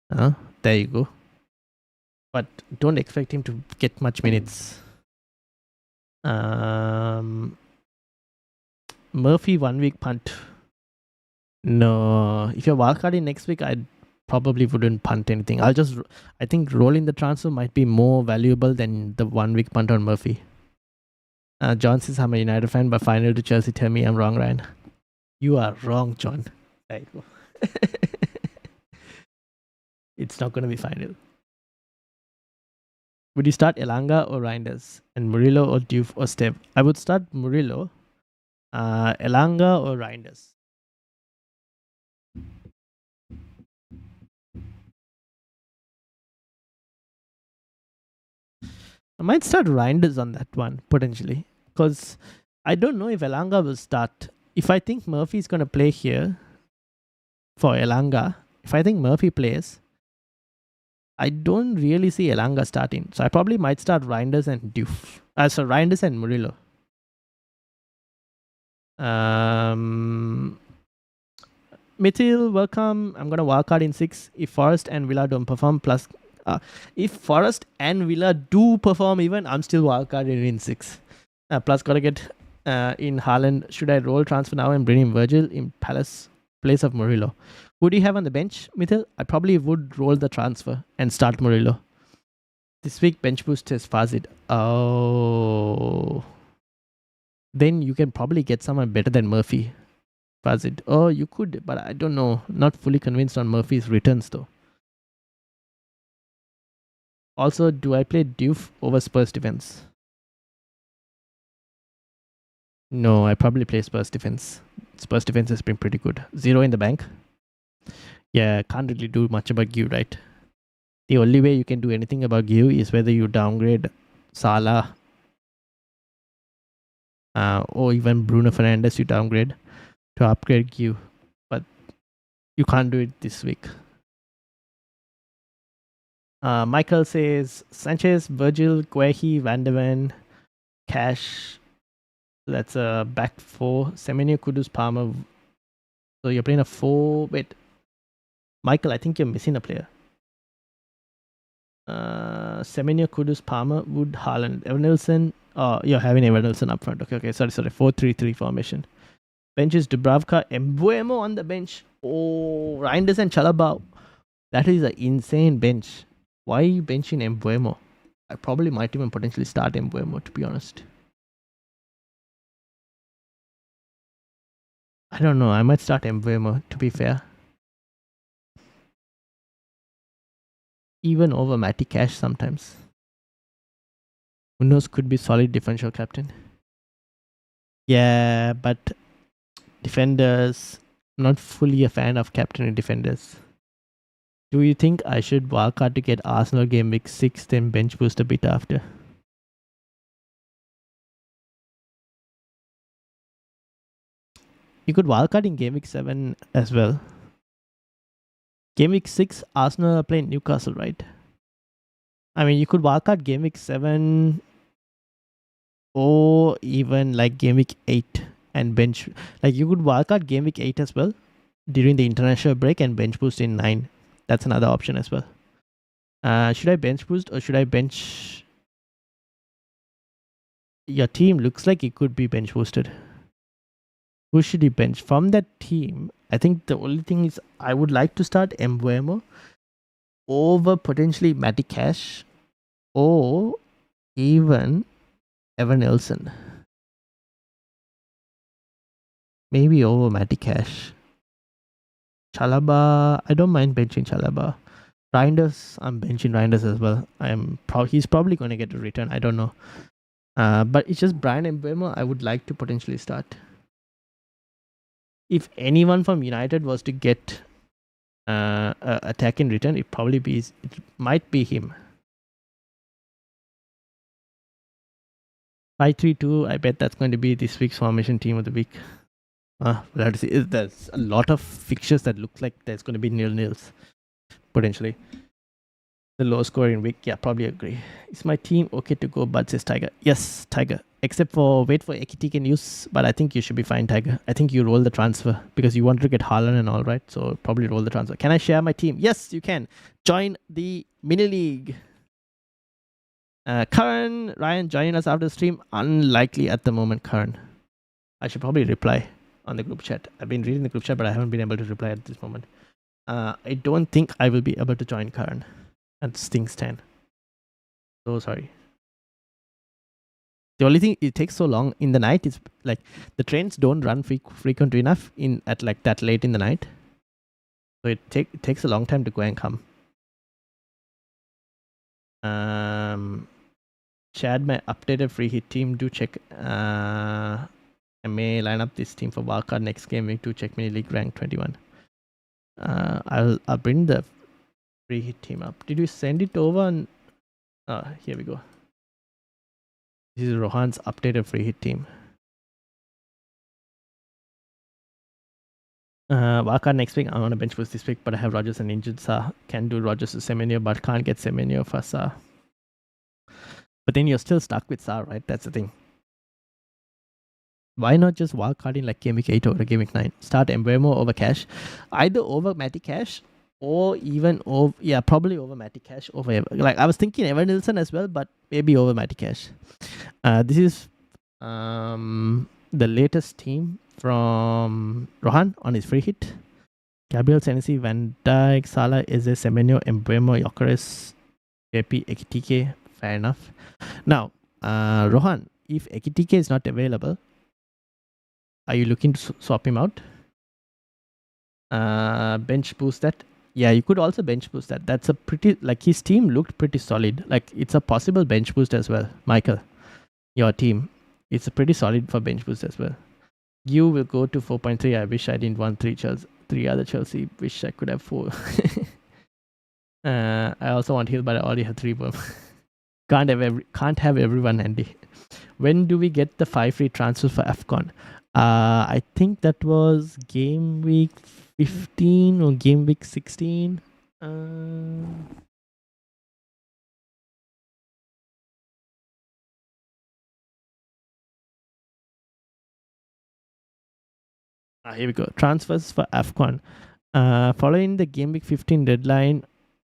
There you go. But don't expect him to get much minutes. Murphy 1 week punt. No, if you're wildcarding next week, I probably wouldn't punt anything. I think rolling the transfer might be more valuable than the 1 week punt on Murphy. John says I'm a United fan, but final to Chelsea. Tell me I'm wrong, Ryan. You are wrong, John. There you go. It's not going to be final. Would you start Elanga or Reinders? And Murillo or Diouf or Steve? I would start Murillo, Elanga or Reinders. I might start Reinders on that one, potentially. Because I don't know if Elanga will start. If I think Murphy's going to play here for Elanga, if I think Murphy plays, I don't really see Elanga starting. So I probably might start Reinders and Diouf. So Reinders and Murillo. Mithil, welcome. I'm going to wildcard in 6 if Forest and Villa don't perform. Plus, if Forest and Villa do perform even, I'm still wildcarding in 6. Plus, got to get in Haaland. Should I roll transfer now and bring in Virgil in Palace place of Murillo? Who do you have on the bench, Mithil? I probably would roll the transfer and start Murillo. This week, bench boost is Fazit. Oh. Then you can probably get someone better than Murphy. Fazit. Oh, you could, but I don't know. Not fully convinced on Murphy's returns, though. Also, do I play Diouf over Spurs defense? No, I probably play Spurs defense. Spurs defense has been pretty good. 0 in the bank. Yeah, can't really do much about Gyu, right? The only way you can do anything about Gyu is whether you downgrade Salah or even Bruno Fernandes, you downgrade to upgrade Gyu. But you can't do it this week. Michael says Sanchez, Virgil, Guehi, Van de Ven, Cash. That's a back 4. Semenyo, Kudus, Palmer. So you're playing a 4. Wait, Michael, I think you're missing a player. Semenyo, Kudus, Palmer, Wood, Haaland, Evan Nilsson. Oh, you're having Evan Nilsson up front. Okay. Sorry. 4-3-3 formation. Bench is Dubravka, Embuemo on the bench. Oh, Reinders and Chalabao. That is an insane bench. Why are you benching Embuemo? I probably might even potentially start Embuemo, to be honest. I don't know. I might start Embuemo, to be fair. Even over Matty Cash sometimes. Who knows, could be solid differential captain. Yeah, but defenders, not fully a fan of captaining defenders. Do you think I should wildcard to get Arsenal game week 6, then bench boost a bit after? You could wildcard in game week 7 as well. Game week 6, Arsenal are playing Newcastle, right? I mean, you could wildcard game week 7 or even like game week 8 and bench. Like you could wildcard game week 8 as well during the international break and bench boost in 9. That's another option as well. Should I bench boost or should I bench? Your team looks like it could be bench boosted. Who should you bench? From that team, I think the only thing is I would like to start Embuemo over potentially Matty Cash or even Evan Nilsson. Maybe over Matty Cash. Chalaba, I don't mind benching Chalaba. Reinders, I'm benching Reinders as well. He's probably going to get a return. I don't know. But it's just Brian Mbeumo I would like to potentially start. If anyone from United was to get attack in return, it might be him. 5-3-2. I bet that's going to be this week's formation team of the week. We'll have to see. There's a lot of fixtures that look like there's going to be nil-nils potentially. The low scoring week, yeah, probably agree. Is my team okay to go? Bud says Tiger. Yes, Tiger. Except for wait for Ekiti can use, but I think you should be fine, Tiger. I think you roll the transfer because you wanted to get Haaland and all, right? So probably roll the transfer. Can I share my team? Yes, you can. Join the mini league. Karan, Ryan joining us after the stream. Unlikely at the moment, Karan. I should probably reply on the group chat. I've been reading the group chat, but I haven't been able to reply at this moment. I don't think I will be able to join Karan at things 10. So sorry. The only thing it takes so long in the night is like the trains don't run frequent enough at like that late in the night. So it takes a long time to go and come. Chad, my updated free hit team. Do check. I may line up this team for wildcard next game week to check mini league rank 21. I'll bring the free hit team up. Did you send it over? Here we go. This is Rohan's updated free hit team. Wildcard next week. I'm on a bench boost this week, but I have Rogers and injured Sa. Can do Rogers to Semenyo, but can't get Semenyo for Sa. But then you're still stuck with Sa, right? That's the thing. Why not just wildcarding like Game Week 8 or Game Week 9? Start Mbeumo over Cash. Either over Matty Cash or even over... Yeah, probably over Matty Cash. Like, I was thinking Evan Nilsson as well, but maybe over Matty Cash. This is the latest team from Rohan on his free hit. Gabriel, Senesi, Van Dijk, Salah, Eze, Semenyo, Mbeumo, Gyökeres, JP, Ekitike. Fair enough. Now, Rohan, if Ekitike is not available, are you looking to swap him out? Bench boost that? Yeah, you could also bench boost that. That's a pretty... Like, his team looked pretty solid. Like, it's a possible bench boost as well. Michael, your team. It's a pretty solid for bench boost as well. You will go to 4.3. I wish I didn't want three other Chelsea. Wish I could have 4. I also want Hill, but I already have 3 of them. Can't have everyone, Andy. When do we get the 5 free transfers for AFCON? I think that was game week 15 or game week 16. Here we go. Transfers for AFCON. Following the game week 15 deadline,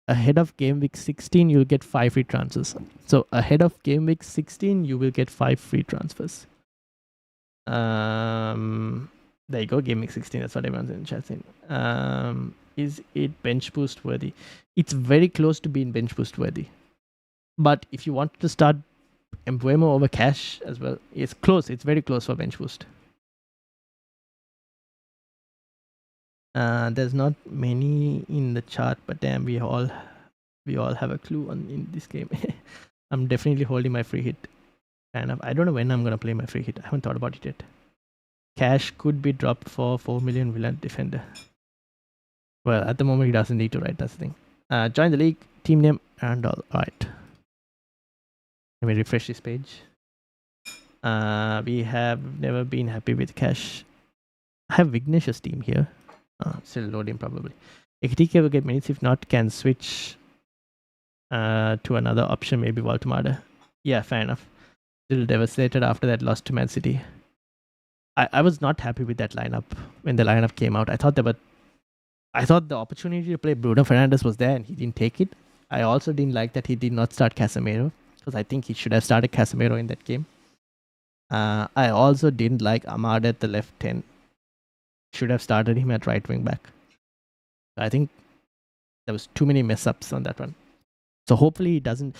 ahead of game week 16, you'll get 5 free transfers. So ahead of game week 16, you will get 5 free transfers. There you go, game week 16. That's what everyone's in the chat saying. Is it bench boost worthy? It's very close to being bench boost worthy. But if you want to start Mbeumo over Cash as well, it's close. It's very close for bench boost. There's not many in the chart, but damn, we all have a clue in this game. I'm definitely holding my free hit. Kind of. I don't know when I'm gonna play my free hit. I haven't thought about it yet. Cash could be dropped for 4 million Villa defender. Well, at the moment he doesn't need to, right? That's the thing. Join the league, team name, and all. Alright. Let me refresh this page. We have never been happy with Cash. I have Vignesh's team here. Still loading probably. Ekitike will get minutes. If not, can switch to another option, maybe Waltemada. Yeah, fair enough. Still devastated after that loss to Man City. I was not happy with that lineup when the lineup came out. I thought the opportunity to play Bruno Fernandes was there and he didn't take it. I also didn't like that he did not start Casemiro because I think he should have started Casemiro in that game. I also didn't like Ahmad at the left 10. Should have started him at right wing back. I think there was too many mess ups on that one. So hopefully he doesn't.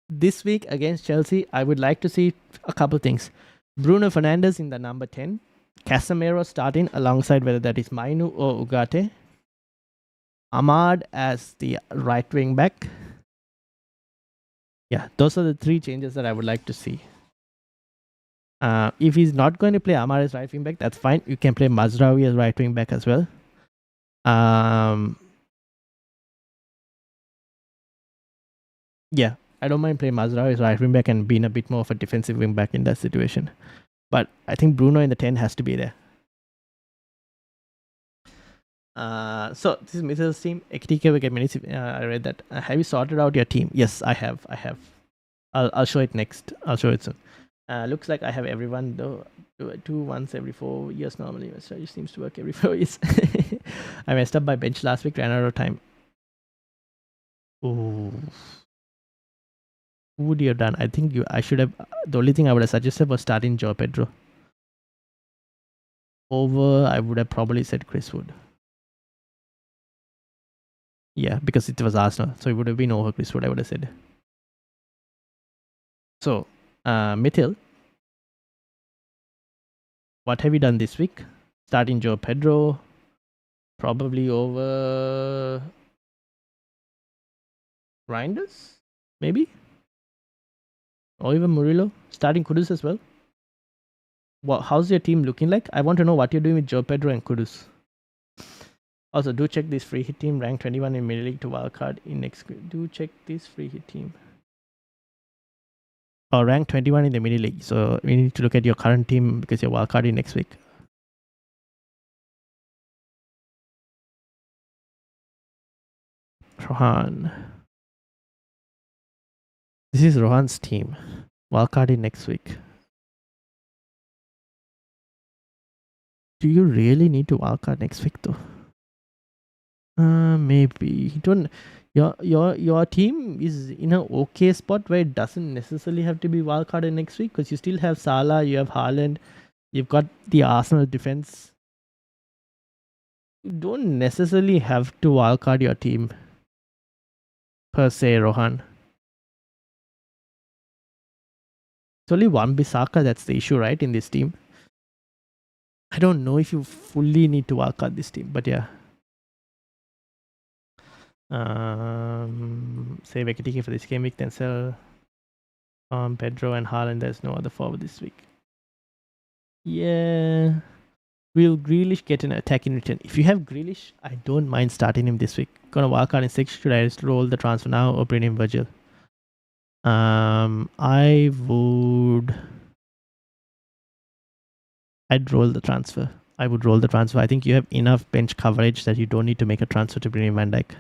This week against Chelsea, I would like to see a couple things. Bruno Fernandes in the number 10. Casemiro starting alongside whether that is Mainu or Ugarte. Ahmad as the right wing back. Yeah, those are the 3 changes that I would like to see. If he's not going to play Ahmad as right wing back, that's fine. You can play Mazraoui as right wing back as well. Yeah, I don't mind playing Mazraoui as right wing back and being a bit more of a defensive wing back in that situation. But I think Bruno in the 10 has to be there. So this is Mitchell's team. Ekitike will get minutes. I read that. Have you sorted out your team? Yes, I have. I'll show it next. I'll show it soon. Looks like I have everyone though. Do once every 4 years normally. My strategy seems to work every 4 years. I messed up my bench last week. Ran out of time. Ooh. Who would you have done? I think I should have. The only thing I would have suggested was starting Joe Pedro. Over, I would have probably said Chris Wood. Yeah, because it was Arsenal. So it would have been over Chris Wood, I would have said. So, Mithil, what have you done this week? Starting Joe Pedro, probably over Reinders, maybe? Or even Murillo, starting Kudus as well. How's your team looking like? I want to know what you're doing with Joe Pedro and Kudus. Also, do check this free hit team, rank 21 in mid league to wildcard in next. Do check this free hit team. Or rank 21 in the mini league. So we need to look at your current team because you're wildcarding next week. Rohan. This is Rohan's team. Wildcarding next week. Do you really need to wildcard next week though? Maybe. Don't. Your team is in an okay spot where it doesn't necessarily have to be wildcarded next week because you still have Salah, you have Haaland, you've got the Arsenal defense. You don't necessarily have to wildcard your team per se, Rohan. It's only Wan-Bissaka that's the issue, right, in this team. I don't know if you fully need to wildcard this team, but yeah. Save Ekitike for this game week, then sell Pedro and Haaland. There's no other forward this week. Yeah. Will Grealish get an attack in return? If you have Grealish, I don't mind starting him this week. Gonna wildcard in 6. Should I just roll the transfer now or bring in Virgil? I'd roll the transfer. I would roll the transfer. I think you have enough bench coverage that you don't need to make a transfer to bring in Van Dijk.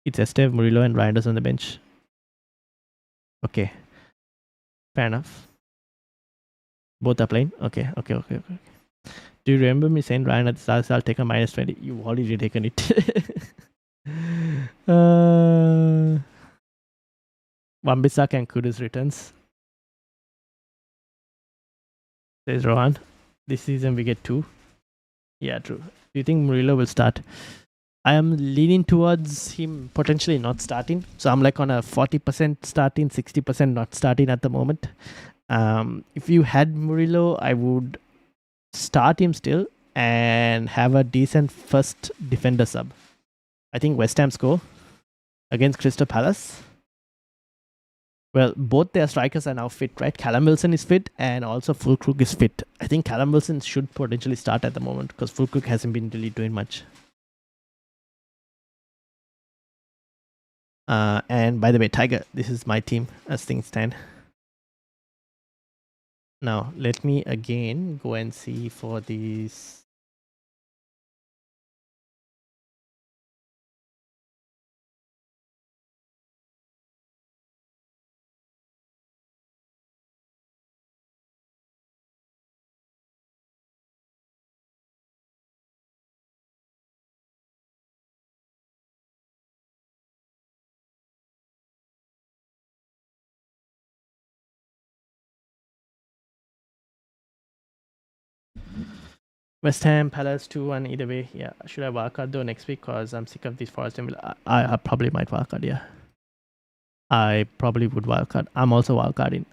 It's Esteve, Murillo, and Reinders on the bench. Okay. Fair enough. Both are playing? Okay. Do you remember me saying Ryan at the start, I'll take a minus 20? You've already taken it. Wan-Bissaka and Kudus returns. Says Rohan. This season we get 2. Yeah, true. Do you think Murillo will start? I am leaning towards him potentially not starting. So I'm like on a 40% starting, 60% not starting at the moment. If you had Murillo, I would start him still and have a decent first defender sub. I think West Ham score against Crystal Palace. Well, both their strikers are now fit, right? Callum Wilson is fit and also Fulkrug is fit. I think Callum Wilson should potentially start at the moment because Fulkrug hasn't been really doing much. And by the way, Tiger, this is my team as things stand. Now, let me again go and see for these. West Ham, Palace 2-1 either way. Yeah, should I wildcard though next week? Because I'm sick of these Forest and Villa. I probably might wildcard, yeah. I probably would wildcard. I'm also wildcarding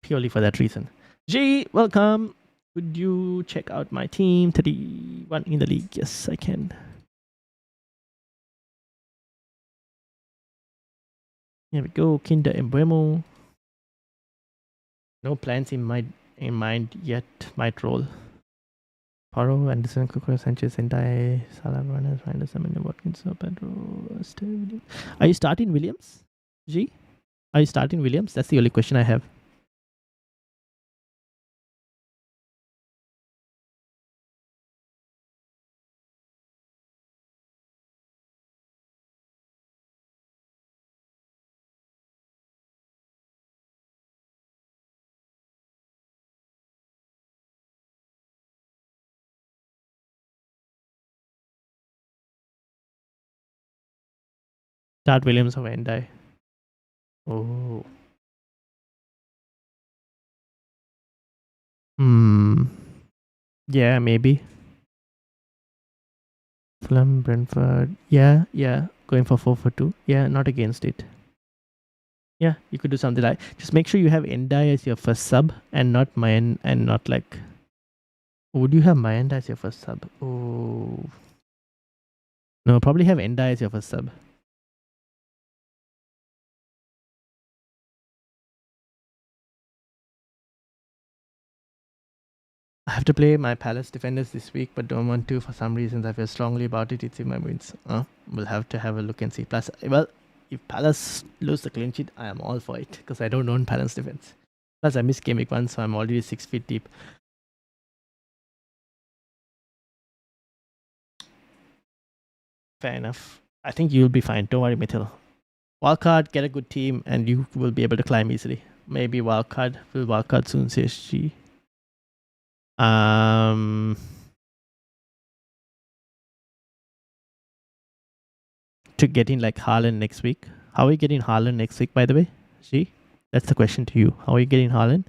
purely for that reason. G, welcome. Would you check out my team? 31 in the league. Yes, I can. Here we go. Kinder Embuemo. No plans in mind yet. Might roll. Paro, Anderson, Cucurella, Sanchez, Endai, Salah, Runners, Henderson, Watkins, Pedro, Williams. Are you starting Williams? G? Are you starting Williams? That's the only question I have. Start Williams or Endai. Oh. Yeah, maybe. Fulham, Brentford. Yeah. Going for 4 for 2. Yeah, not against it. Yeah, you could do something like just make sure you have Endai as your first sub and not Mayan and not like. Would you have Mayanda as your first sub? Oh. No, probably have Endai as your first sub. I have to play my Palace defenders this week, but don't want to for some reasons. I feel strongly about it. It's in my wins. We'll have to have a look and see. Plus, well, if Palace lose the clean sheet, I am all for it because I don't own Palace defense. Plus, I missed game week 1, so I'm already 6 feet deep. Fair enough. I think you'll be fine. Don't worry, Mithil. Wildcard, get a good team, and you will be able to climb easily. Maybe wildcard. Will wildcard soon, CSG. To get in like Haaland next week. How are you getting Haaland next week, by the way? See? That's the question to you. How are you getting Haaland?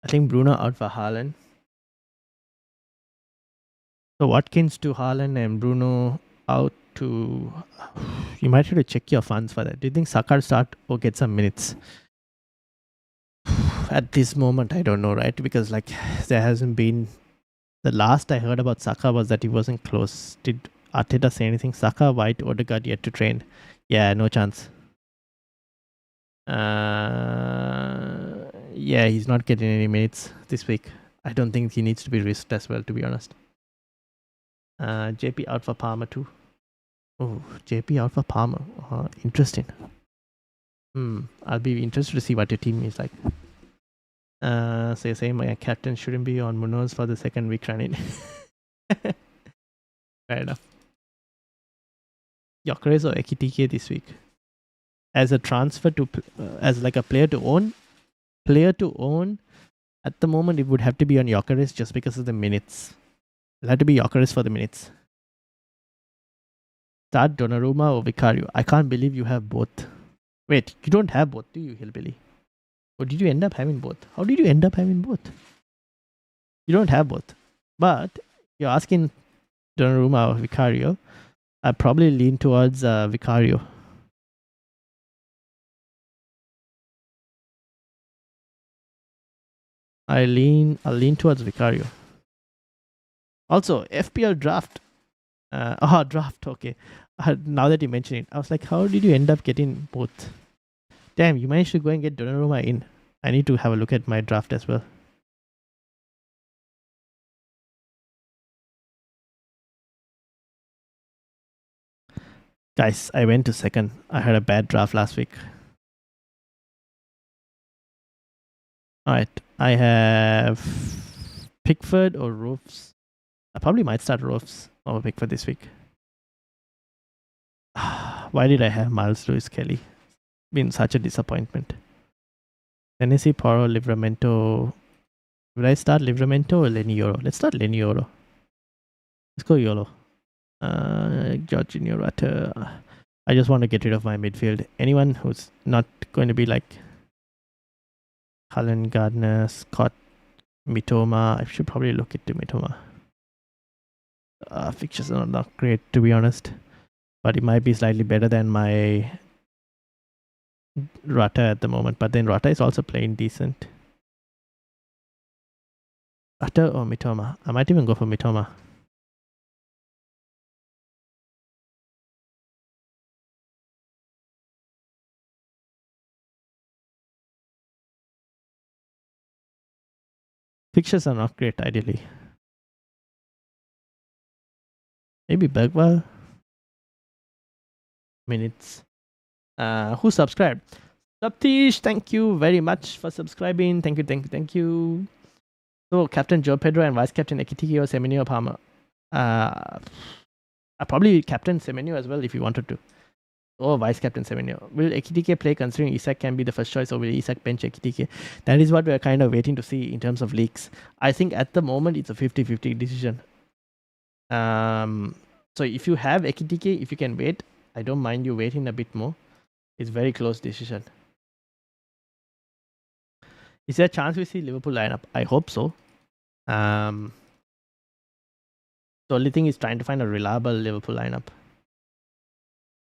I think Bruno out for Haaland. So Watkins to Haaland and Bruno out to. You might have to check your funds for that. Do you think Saka start or get some minutes? At this moment, I don't know, right? Because like there hasn't been. The last I heard about Saka was that he wasn't close. Did Arteta say anything? Saka, White, Odegaard yet to train. Yeah, no chance. Yeah, he's not getting any minutes this week. I don't think he needs to be risked as well, to be honest. JP out for Palmer too. Oh, JP out for Palmer. Interesting. I'll be interested to see what your team is like. So you're saying my captain shouldn't be on Munoz for the second week running. Fair enough. Gyökeres or Ekitike this week? As a transfer to, as like a player to own, at the moment it would have to be on Gyökeres just because of the minutes. It'll have to be Gyökeres for the minutes. Start Donnarumma or Vicario. I can't believe you have both. Wait, you don't have both, do you, Hillbilly? Or did you end up having both? How did you end up having both? You don't have both. But you're asking Donnarumma or Vicario. I probably lean towards Vicario. I'll lean towards Vicario. Also, FPL draft. Draft. Okay. Now that you mention it, I was like, how did you end up getting both? Damn, you managed to go and get Donnarumma in. I need to have a look at my draft as well. Guys, I went to second. I had a bad draft last week. Alright, I have Pickford or Roofs. I probably might start Roofs over pick for this week. Why did I have Miles Lewis Kelly? Been such a disappointment. Tennessee, Poro, Livramento. Would I start Livramento or Lenny Euro? Let's start Lenny Euro. Let's go YOLO. Jorginho Rutter. I just want to get rid of my midfield. Anyone who's not going to be like Cullen, Gardner, Scott, Mitoma. I should probably look into Mitoma. Fixtures are not great, to be honest. But it might be slightly better than my Rutter at the moment. But then Rutter is also playing decent. Rutter or Mitoma? I might even go for Mitoma. Fixtures are not great, ideally. Maybe Bergwall. Minutes. Who subscribed? Saptish, thank you very much for subscribing. Thank you. So, Captain Joe Pedro and Vice Captain Ekitike or Semenyo Palmer? I probably Captain Semenyo as well if you wanted to. Or Vice Captain Semenyo. Will Ekitike play considering Isak can be the first choice, or will Isak bench Ekitike? That is what we're kind of waiting to see in terms of leaks. I think at the moment it's a 50-50 decision. So if you have Ekitike, if you can wait, I don't mind you waiting a bit more. It's very close decision. Is there a chance we see Liverpool lineup? I hope so. The only thing is trying to find a reliable Liverpool lineup.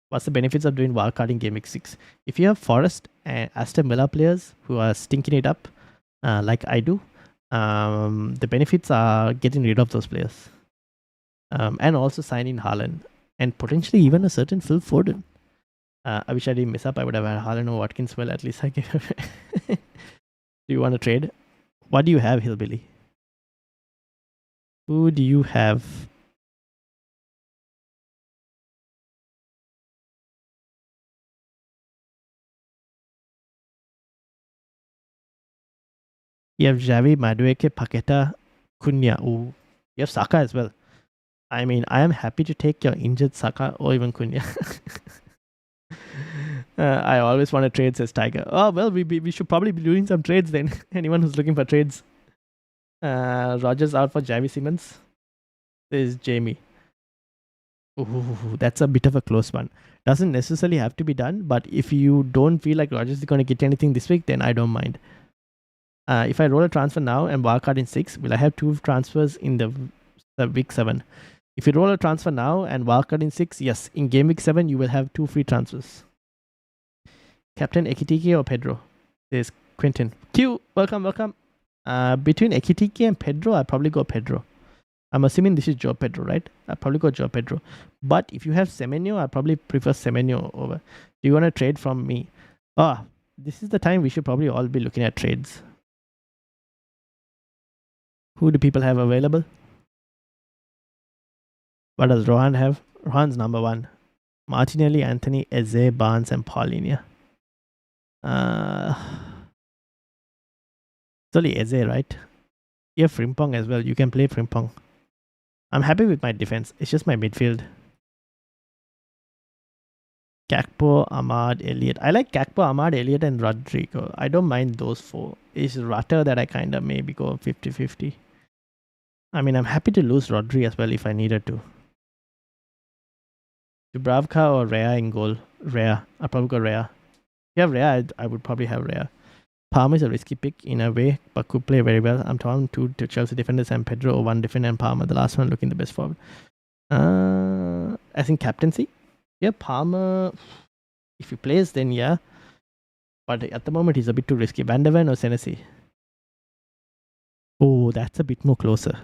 What's the benefits of doing wildcard in Game Week 6? If you have Forest and Aston Villa players who are stinking it up, like I do, the benefits are getting rid of those players. And also signing Haaland. And potentially even a certain Phil Foden. I wish I didn't mess up. I would have had Haaland or Watkins. Well, at least I gave Do you want to trade? What do you have, Hillbilly? Who do you have? You have Xavi, Madueke, Paqueta, Cunha. Ooh. You have Saka as well. I mean, I am happy to take your injured Saka or even Cunha. I always want to trade, says Tiger. Oh, well, we should probably be doing some trades then. Anyone who's looking for trades. Rogers out for Javi Simmons. This is Jamie. Ooh, that's a bit of a close one. Doesn't necessarily have to be done, but if you don't feel like Rogers is going to get anything this week, then I don't mind. If I roll a transfer now and wildcard in 6, will I have 2 transfers in the week 7? If you roll a transfer now and wildcard in 6, yes, in game week 7, you will have 2 free transfers. Captain Ekitike or Pedro? There's Quentin. Q, welcome. Between Ekitike and Pedro, I'll probably go Pedro. I'm assuming this is Joe Pedro, right? I'll probably go Joe Pedro. But if you have Semenyo, I'll probably prefer Semenyo over. Do you want to trade from me? This is the time we should probably all be looking at trades. Who do people have available? What does Rohan have? Rohan's number 1. Martinelli, Anthony, Eze, Barnes, and Paulinia. It's only Eze, right? You have Frimpong as well. You can play Frimpong. I'm happy with my defense. It's just my midfield. Gakpo, Ahmad, Elliott. I like Gakpo, Ahmad, Elliott, and Rodrigo. I don't mind those 4. It's Rutter that I kind of maybe go 50-50. I mean, I'm happy to lose Rodri as well if I needed to. Dubravka or Rea in goal? Rea. I'll probably go Rea. If you have Rea, I would probably have Rea. Palmer is a risky pick in a way, but could play very well. I'm torn 2 Chelsea defenders and Pedro, or 1 defender and Palmer. The last one looking the best forward. I think captaincy. Yeah, Palmer. If he plays, then yeah. But at the moment, he's a bit too risky. Van der Ven or Senesi? Oh, that's a bit more closer.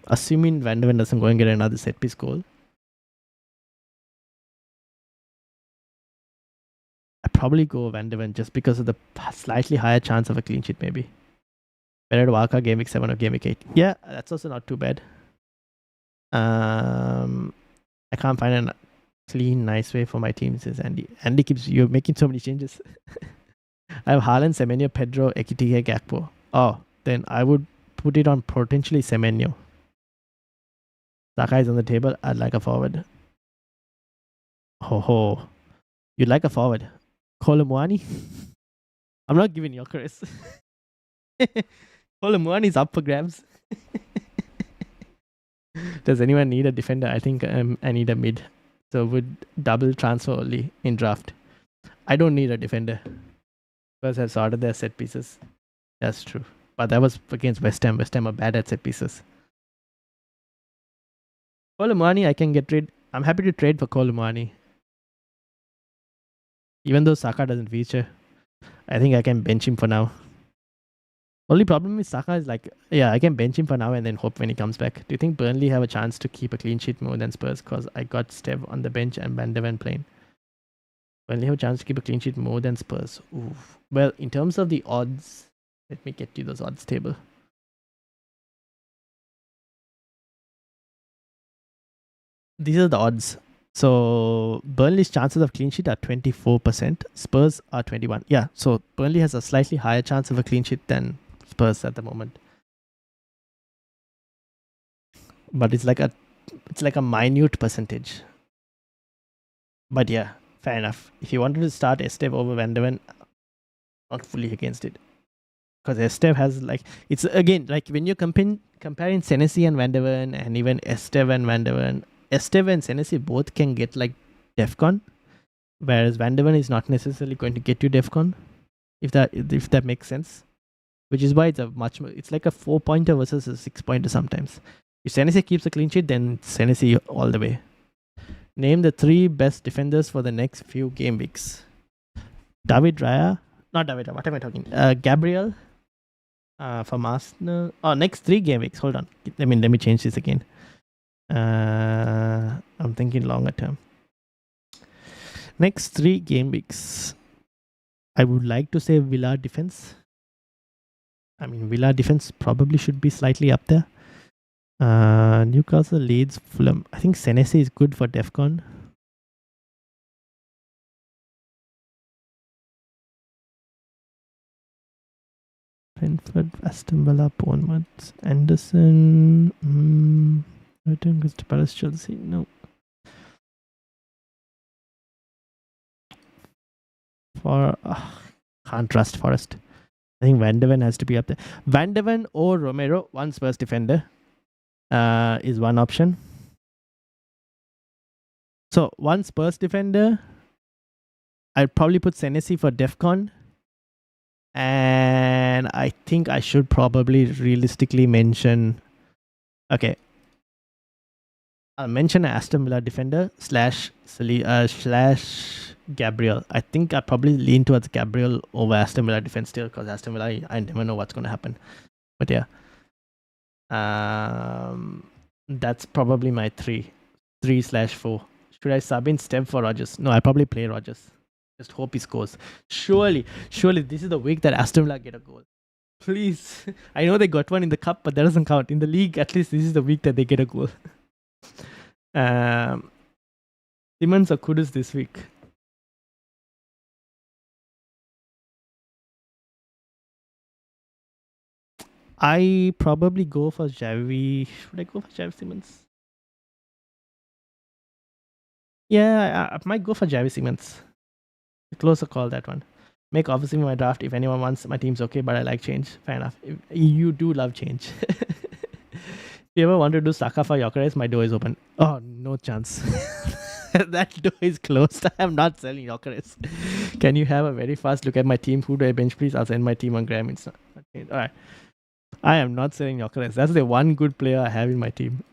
Assuming Van der Ven doesn't go and get another set piece goal, I'd probably go Van der Ven just because of the slightly higher chance of a clean sheet, maybe. Better to Waka Game Week 7 or Game Week 8. Yeah, that's also not too bad. I can't find a clean, nice way for my team, says Andy. Andy keeps, you're making so many changes. I have Haaland, Semenyo, Pedro, Ekitike, Gakpo. Oh, then I would put it on potentially Semenyo. Saka is on the table. I'd like a forward. Ho. You'd like a forward. Kolomwani? I'm not giving Gyökeres. Kolomwani is up for grabs. Does anyone need a defender? I think I need a mid. So would double transfer only in draft. I don't need a defender. Spurs have sorted their set pieces. That's true. But that was against West Ham. West Ham are bad at set pieces. Kolomwani, I can get rid. I'm happy to trade for Kolomwani. Even though Saka doesn't feature, I think I can bench him for now. Only problem with Saka is like, yeah, I can bench him for now and then hope when he comes back. Do you think Burnley have a chance to keep a clean sheet more than Spurs? Because I got Stev on the bench and Van de Ven playing. Burnley have a chance to keep a clean sheet more than Spurs. Oof. Well, in terms of the odds, let me get you those odds table. These are the odds. So Burnley's chances of clean sheet are 24%. Spurs are 21%. Yeah, so Burnley has a slightly higher chance of a clean sheet than Spurs at the moment. But it's like a minute percentage. But yeah, fair enough. If you wanted to start Esteve over Van de Ven, not fully against it. Because Esteve has like, it's again like when you're comparing Senesi and Van de Ven and even Esteve and Van de Ven, Esteve and Senesi both can get like Defcon, whereas Van de Ven is not necessarily going to get you Defcon, if that makes sense. Which is why it's like a 4-pointer versus a 6-pointer sometimes. If Senesi keeps a clean sheet, then Senesi all the way. Name the 3 best defenders for the next few game weeks. David Raya. Not David Raya, what am I talking? Gabriel from Arsenal. Oh, next 3 game weeks. Hold on. Let me change this again. I'm thinking longer term. Next 3 game weeks. I would like to say Villa defense. I mean, Villa defense probably should be slightly up there. Newcastle, Leeds, Fulham. I think Senesi is good for Defcon. Brentford, Aston Villa, Bournemouth, Anderson. Return Crystal Palace, Chelsea. No. Can't trust Forest. I think Van de Ven has to be up there. Van de Ven or Romero, one Spurs defender, is one option. So one Spurs defender, I'd probably put Senesi for Defcon. And I think I should probably realistically mention... Okay. I'll mention an Aston Villa defender slash Gabriel. I think I probably lean towards Gabriel over Aston Villa defense still, because Aston Villa, I never know what's going to happen. But yeah. That's probably my 3/4. Should I sub in Stev for Rodgers? No, I'll probably play Rodgers. Just hope he scores. Surely this is the week that Aston Villa get a goal. Please. I know they got one in the cup, but that doesn't count. In the league, at least this is the week that they get a goal. Simmons or Kudus this week? I probably go for Javi. Should I go for Javi Simmons? Yeah, I might go for Javi Simmons. A closer call, that one. Make obviously my draft if anyone wants. My team's okay, but I like change. Fair enough. You do love change. If you ever want to do Saka for Gyökeres, my door is open. Oh, no chance. That door is closed. I am not selling Gyökeres. Can you have a very fast look at my team? Who do I bench, please? I'll send my team on Graham. It's not. Okay. All right. I am not selling Gyökeres. That's the one good player I have in my team.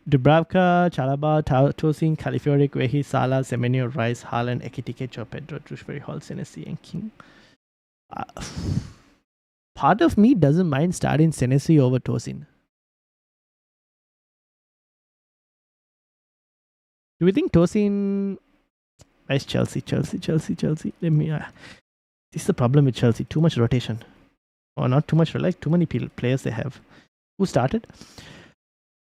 Dubravka, Chalaba, Tosin, Califiori, Kwehi, Salah, Semenyo, Rice, Haaland, Ekitike, Joe Pedro, Trushbury, Hall, Senesi, and King. Part of me doesn't mind starting Senesi over Tosin. Do we think Tosin... Where's Chelsea? Let me... this is the problem with Chelsea. Too much rotation. Or not too much, like too many players they have. Who started?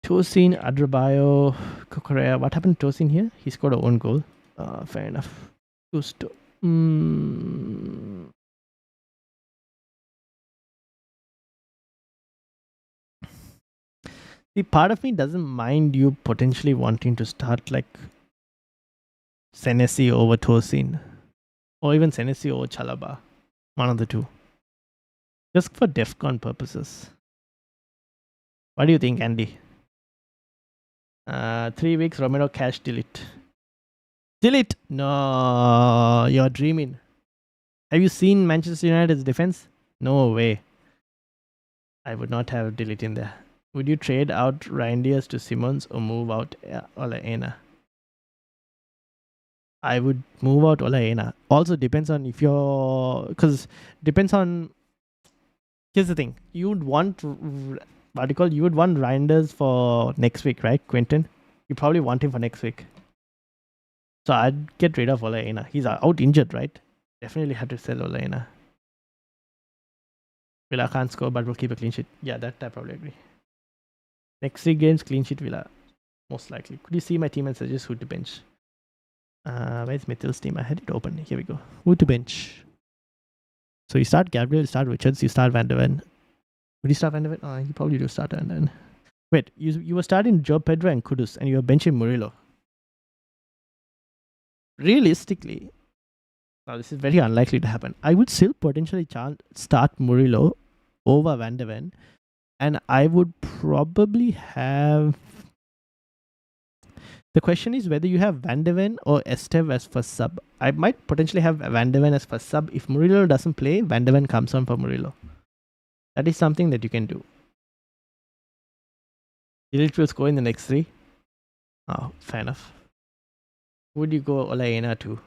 Tosin, Adrabayo, Kukurea. What happened to Tosin here? He scored a own goal. Fair enough. Gusto. See, part of me doesn't mind you potentially wanting to start like Senesi over Tosin, or even Senesi over Chalaba, one of the two, just for DEFCON purposes. What do you think, Andy? 3 weeks, Romero cash delete. Delete? No, you're dreaming. Have you seen Manchester United's defense? No way. I would not have delete in there. Would you trade out Reindeers to Simmons or move out Olaena? I would move out Olaena. Also depends on if you're, because depends on. Here's the thing: you would want what do you call? You would want Reinders for next week, right, Quentin? You probably want him for next week. So I'd get rid of Olaena. He's out injured, right? Definitely had to sell Olaena. Villa can't score, but will keep a clean sheet. Yeah, that I probably agree. Next 3 games, clean sheet Villa, most likely. Could you see my team and suggest who to bench? Where's Mithil's team? I had it open. Here we go. Who to bench? So you start Gabriel, you start Richards, you start Van der Ven. Would you start Van der Ven? Oh, you probably do start Van der Ven. Wait, you were starting Joe Pedro and Kudus, and you were benching Murillo. Realistically, now this is very unlikely to happen. I would still potentially start Murillo over Van der Ven, and I would probably have. The question is whether you have Van der Ven or Estev as first sub. I might potentially have Van der Ven as first sub. If Murillo doesn't play, Van der Ven comes on for Murillo. That is something that you can do. Elite will score in the next 3. Oh, fair enough. Would you go Olaena to?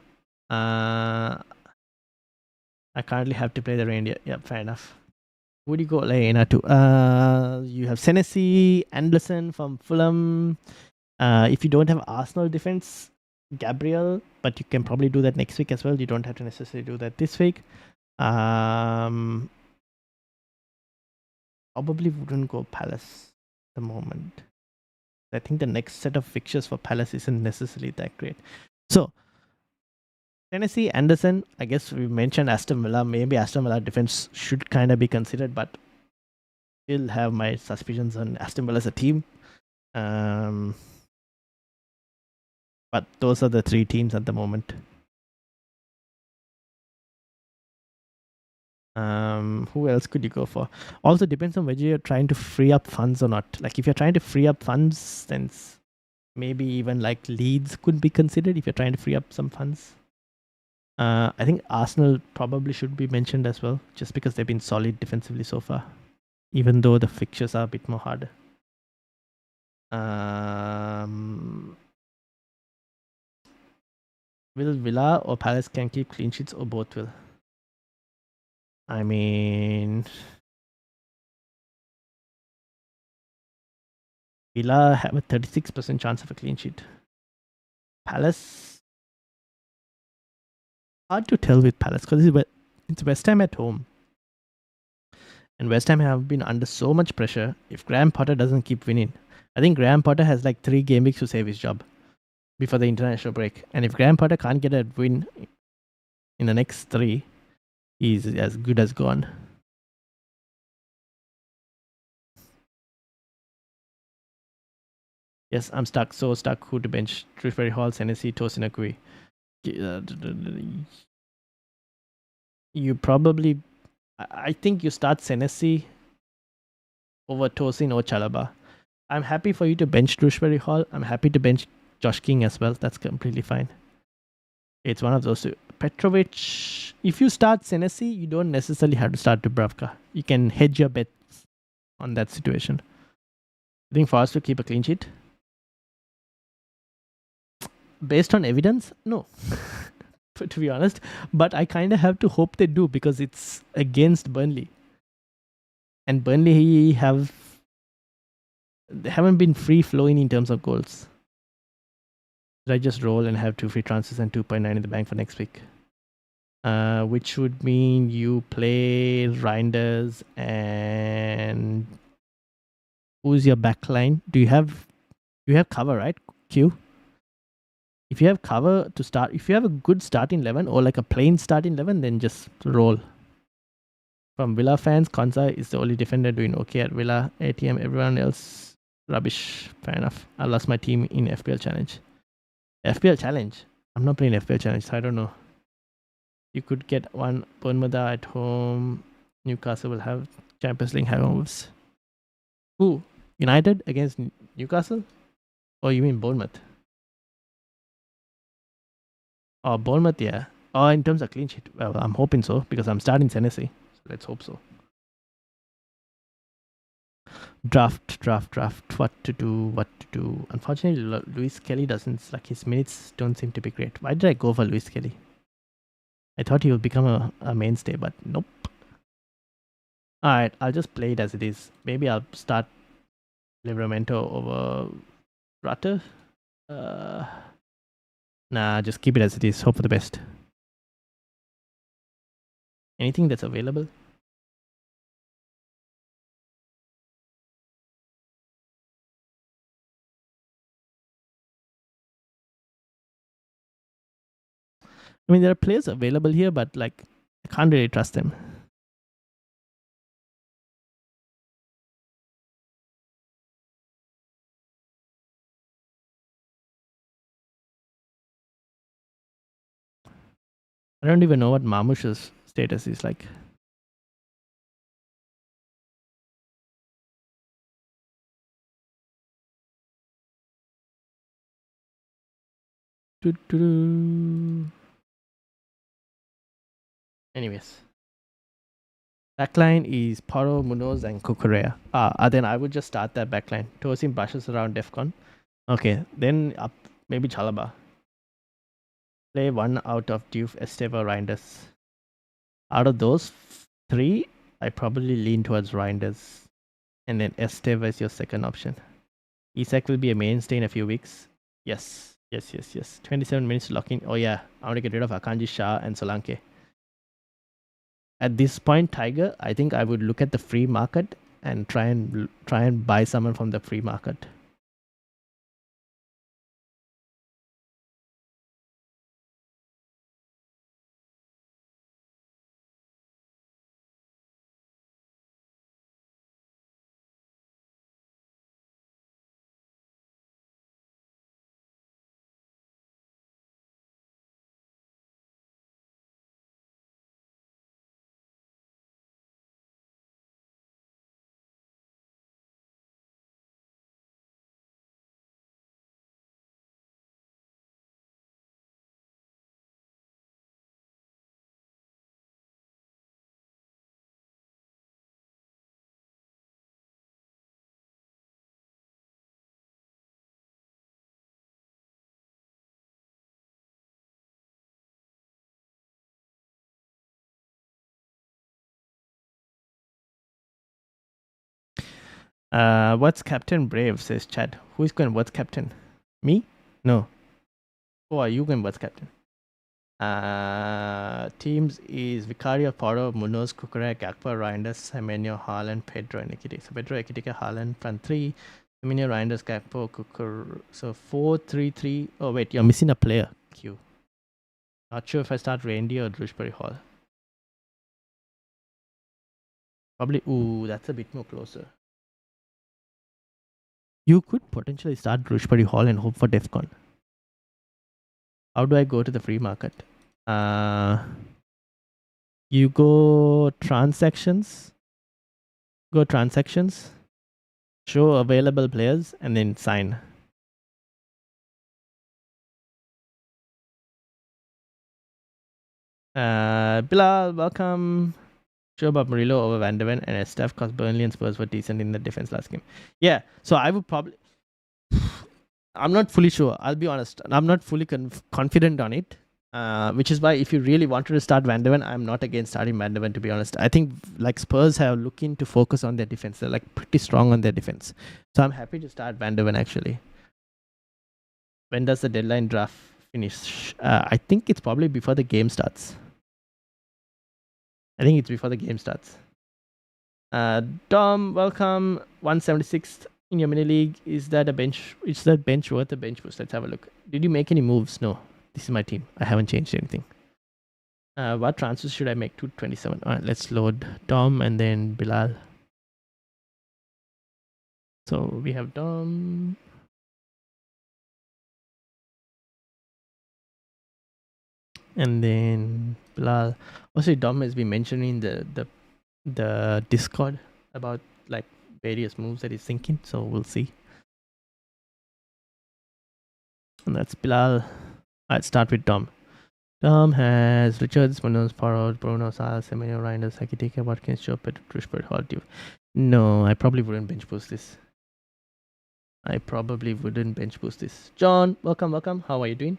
I currently have to play the reindeer. Yeah, fair enough. Would you go Olaena to? You have Senesi, Anderson from Fulham. If you don't have Arsenal defense, Gabriel, but you can probably do that next week as well. You don't have to necessarily do that this week. Probably wouldn't go Palace at the moment. I think the next set of fixtures for Palace isn't necessarily that great. So, Tennessee, Anderson, I guess we mentioned Aston Villa. Maybe Aston Villa defense should kind of be considered, but still have my suspicions on Aston Villa as a team. But those are the 3 teams at the moment. Who else could you go for? Also depends on whether you're trying to free up funds or not. Like if you're trying to free up funds, then maybe even like Leeds could be considered if you're trying to free up some funds. I think Arsenal probably should be mentioned as well, just because they've been solid defensively so far, even though the fixtures are a bit more harder. Will Villa or Palace can keep clean sheets, or both will? I mean, Villa have a 36% chance of a clean sheet. Palace, hard to tell with Palace because it's West Ham at home. And West Ham have been under so much pressure. If Graham Potter doesn't keep winning, I think Graham Potter has like 3 game weeks to save his job before the international break. And if Graham Potter can't get a win in the next 3, he's as good as gone. Yes, I'm stuck. So stuck. Who to bench? Shrewsbury Hall, Senesi, Tosinakui. You probably... I think you start Senesi over Tosin or Chalaba. I'm happy for you to bench Shrewsbury Hall. I'm happy to bench Josh King as well. That's completely fine. It's one of those 2. Petrovic, if you start Senesi, you don't necessarily have to start Dubravka. You can hedge your bets on that situation. I think for us to keep a clean sheet, based on evidence, no. To be honest, but I kind of have to hope they do because it's against Burnley, and Burnley they haven't been free flowing in terms of goals. Should I just roll and have 2 free transfers and 2.9 in the bank for next week? Which would mean you play Reinders and who's your backline? Do you have cover, right? Q. If you have cover to start, if you have a good starting 11 or like a plain starting 11, then just roll. From Villa fans, Konza is the only defender doing okay at Villa. ATM, everyone else Rubbish. Fair enough. I lost my team in FPL Challenge. FPL Challenge? I'm not playing FPL Challenge, so I don't know. You could get one Bournemouth at home. Newcastle will have Champions League hangovers. Who? United against Newcastle? Or you mean Bournemouth? Oh, Bournemouth, yeah. Oh, in terms of clean sheet. Well, I'm hoping so because I'm starting Tennessee. So let's hope so. Draft. What to do. Unfortunately, Luis Kelly doesn't, like, his minutes don't seem to be great. Why did I go for Luis Kelly? I thought he would become a mainstay, but nope. Alright, I'll just play it as it is. Maybe I'll start Livramento over Rutter. Nah, just keep it as it is. Hope for the best. Anything that's available? I mean, there are players available here, but like, I can't really trust them. I don't even know what Marmoush's status is like. Anyways. Backline is Paro, Munoz, and Kukurea. Then I would just start that backline. Tosin brushes around Defcon. Okay, then up maybe Chalaba. Play one out of Diouf, Esteva, Reinders. Out of those three, I probably lean towards Reinders. And then Esteva is your second option. Isak will be a mainstay in a few weeks. Yes. 27 minutes to lock in. Oh yeah, I want to get rid of Akanji, Shah, and Solanke. At this point, Tiger, I think I would look at the free market and try and buy someone from the free market. What's Captain Brave, says Chad. Who is going what's Captain? Me? No. Who are you going what's Captain? Teams is Vicario, Poro, Munoz, Kukurea, Gakpo, Reinders, Semenyo, Haaland, Pedro, and Ekitike. So Pedro, Ekitike, Haaland, front three. Semenyo, Reinders, Gakpo, Kukur. So 4-3-3. Oh wait, you're missing a player. Q. Not sure if I start Randy or Drewsbury Hall. Probably. Ooh, that's a bit more closer. You could potentially start Drewsbury Hall and hope for Defcon. How do I go to the free market? You go transactions. Show available players, and then sign. Bilal, welcome. Sure about Murillo over Van de Ven and Estef because Burnley and Spurs were decent in the defense last game. Yeah, so I would probably. I'm not fully sure. I'll be honest. I'm not fully confident on it. Which is why if you really wanted to start Van de Ven, I'm not against starting Van de Ven, to be honest. I think like Spurs have looking to focus on their defense. They're like pretty strong on their defense. So I'm happy to start Van de Ven actually. When does the deadline draft finish? I think it's probably before the game starts. Dom, welcome. 176th in your mini league. Is that bench worth a bench boost? Let's have a look. Did you make any moves? No. This is my team. I haven't changed anything. What transfers should I make? 227. Alright, let's load Dom and then Bilal. So we have Dom. And then Bilal. Also, Dom has been mentioning the Discord about like various moves that he's thinking. So we'll see. And that's Bilal. I'd start with Dom. Dom has Richards, Munoz, Parrot, Bruno, Sal, Semenyo, Reinders, Sakiteke, Watkins, Chopet, Trushbert, Haldew. No, I probably wouldn't bench boost this. John, welcome. How are you doing?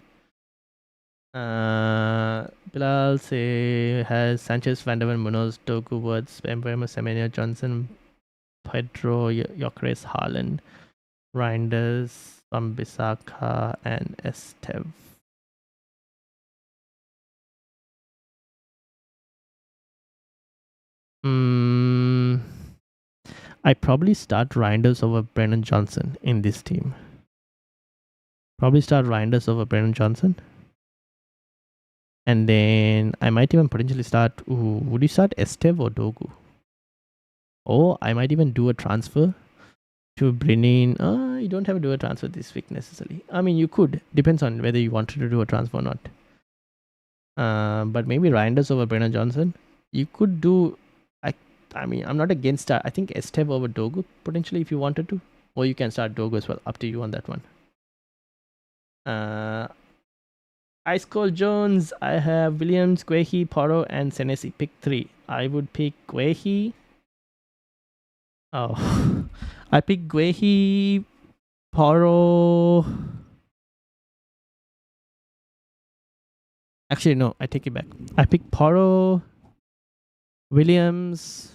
Bilal has Sanchez, Vandervan, Munoz, Dogu, Woods, Mbemo, Semenyo, Johnson, Pedro, Yokres, Haaland, Reinders, Bambisaka, and Estev. I probably start Reinders over Brennan Johnson in this team. And then I might even potentially start. Would you start Estev or Dogu? Or I might even do a transfer to bring in. You don't have to do a transfer this week necessarily. I mean, you could. Depends on whether you wanted to do a transfer or not. But maybe Reinders over Brennan Johnson. You could do. I mean, I'm not against that. I think Estev over Dogu potentially if you wanted to. Or you can start Dogu as well. Up to you on that one. Ice Cold Jones. I have Williams, Guehi, Poro, and Senesi. Pick 3. I would pick Guehi. Oh. I pick Guehi, Poro. Actually, no. I take it back. I pick Poro, Williams.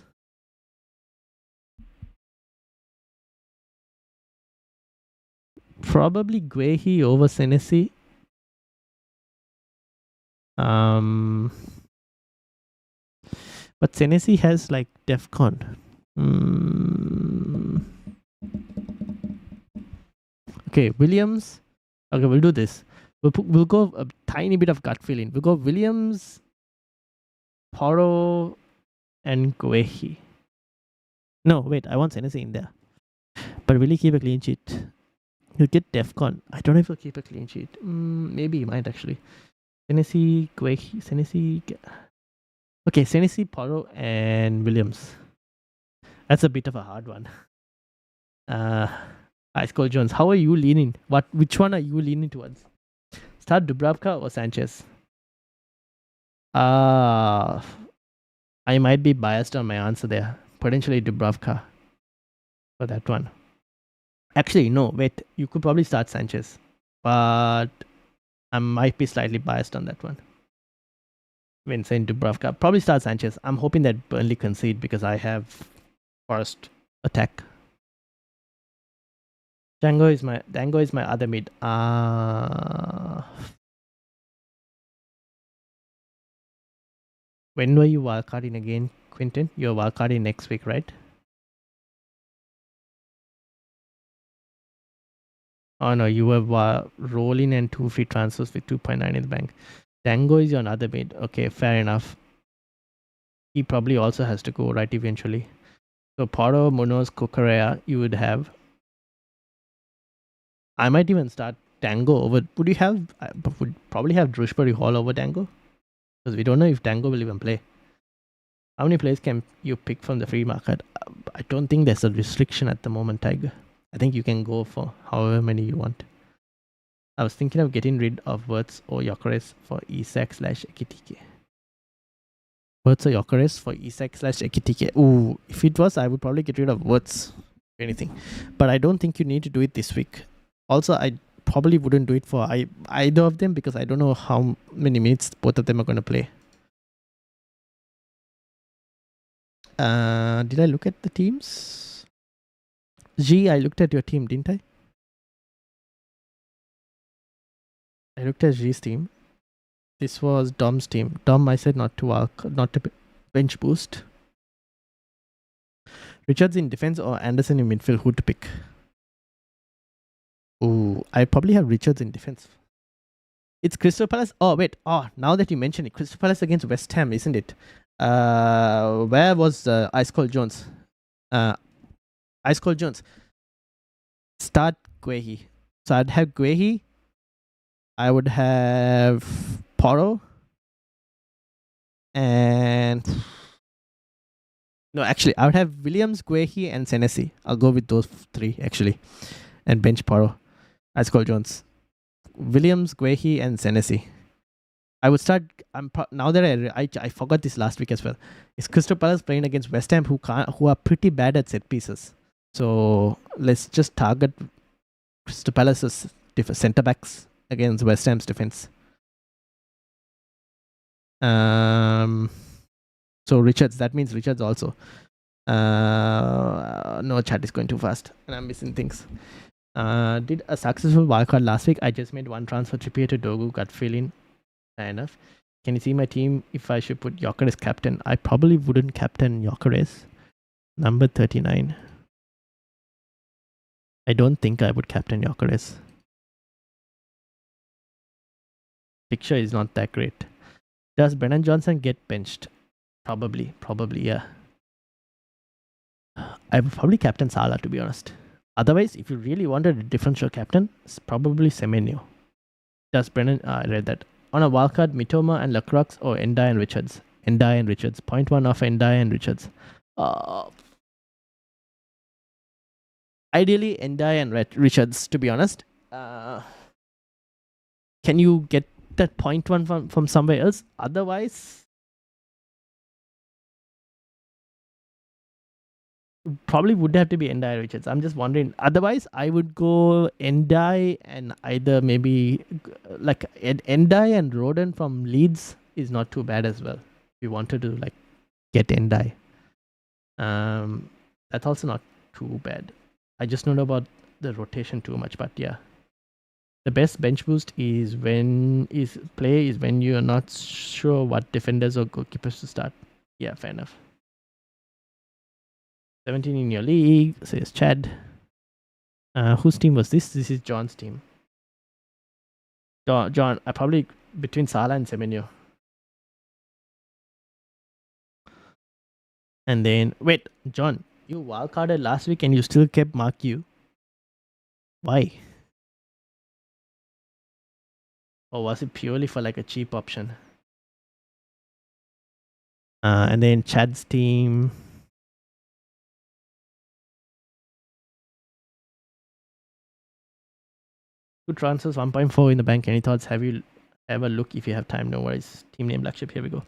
Probably Guehi over Senesi. But Senesi has like Defcon. Okay, Williams. Okay, we'll do this. We'll go a tiny bit of gut feeling. We'll go Williams, Poro, and Guehi. No, wait. I want Senesi in there. But will he keep a clean sheet? He'll get Defcon. I don't know if he'll keep a clean sheet. Maybe he might actually. Senesi, Guehi, Senesi. Okay, Senesi, Poro, and Williams. That's a bit of a hard one. Ice Cold Jones, how are you leaning? Which one are you leaning towards? Start Dubravka or Sanchez? I might be biased on my answer there. Potentially Dubravka for that one. Actually, no, wait. You could probably start Sanchez. But I might be slightly biased on that one. When saying Dubravka, probably start Sanchez. I'm hoping that Burnley concede because I have first attack. Dango is my other mid. When were you wildcarding again, Quinton? You're wildcarding next week, right? Oh no, you were rolling and 2 free transfers with 2.9 in the bank. Dango is your other mid. Okay, fair enough. He probably also has to go right eventually. So Poro, Munoz, Kukurea, you would have. I might even start Dango over. Would you have? Would probably have Drewsbury Hall over Dango, because we don't know if Dango will even play. How many players can you pick from the free market? I don't think there's a restriction at the moment, Tiger. I think you can go for however many you want. I was thinking of getting rid of Wirtz or Gyökeres for Isak/Ekitike. Wirtz or Gyökeres for Isak/Ekitike. Ooh, if it was, I would probably get rid of Wirtz. Anything, but I don't think you need to do it this week. Also, I probably wouldn't do it for either of them because I don't know how many minutes both of them are going to play. Did I look at the teams? G, I looked at your team, didn't I? I looked at G's team. This was Dom's team. Dom, I said not to bench boost. Richards in defense or Anderson in midfield? Who to pick? Ooh, I probably have Richards in defense. It's Crystal Palace. Oh wait. Oh, now that you mention it, Crystal Palace against West Ham, isn't it? Where was Ice Cold Jones? Ice Cold Jones. Start Guehi. So I'd have Guehi. I would have Poro. And no, actually, I would have Williams, Guehi, and Senesi. I'll go with those three, actually. And bench Poro. As Cole Jones. Williams, Guehi, and Senesi. I would start. Now that I forgot this last week as well. Is Crystal Palace playing against West Ham, who are pretty bad at set pieces? So let's just target Crystal Palace's centre backs against West Ham's defense. So Richards. That means Richards also. No, chat is going too fast, and I'm missing things. Did a successful wildcard last week. I just made one transfer. Trippier to Dogu. Gut feeling. Fair enough. Can you see my team if I should put Gyökeres captain? I probably wouldn't captain Gyökeres. Number 39. I don't think I would captain Gyökeres. Picture is not that great. Does Brennan Johnson get benched? Probably, yeah. I would probably captain Salah, to be honest. Otherwise, if you really wanted a differential captain, it's probably Semenyo. Does Brennan... I read that. On a wildcard, Mitoma and Lacroix or Endai and Richards? Endai and Richards. 0.1 off Endai and Richards. Ideally, Endai and Richards, to be honest. Can you get that 0.1 from somewhere else? Otherwise, probably would have to be Endai Richards. I'm just wondering. Otherwise, I would go Endai and either maybe like Endai and Roden from Leeds is not too bad as well. If you wanted to like get Endai, that's also not too bad. I just don't know about the rotation too much, but yeah. The best bench boost is when you're not sure what defenders or goalkeepers to start. Yeah, fair enough. 17 in your league, says Chad. Whose team was this? This is John's team. John, I probably between Salah and Semenyo. And then, wait, John, you wildcarded last week and you still kept Mark U. Why? Or was it purely for like a cheap option? And then Chad's team. Two transfers, 1.4 in the bank. Any thoughts? Have you ever look if you have time? No worries. Team name Black Ship. Here we go.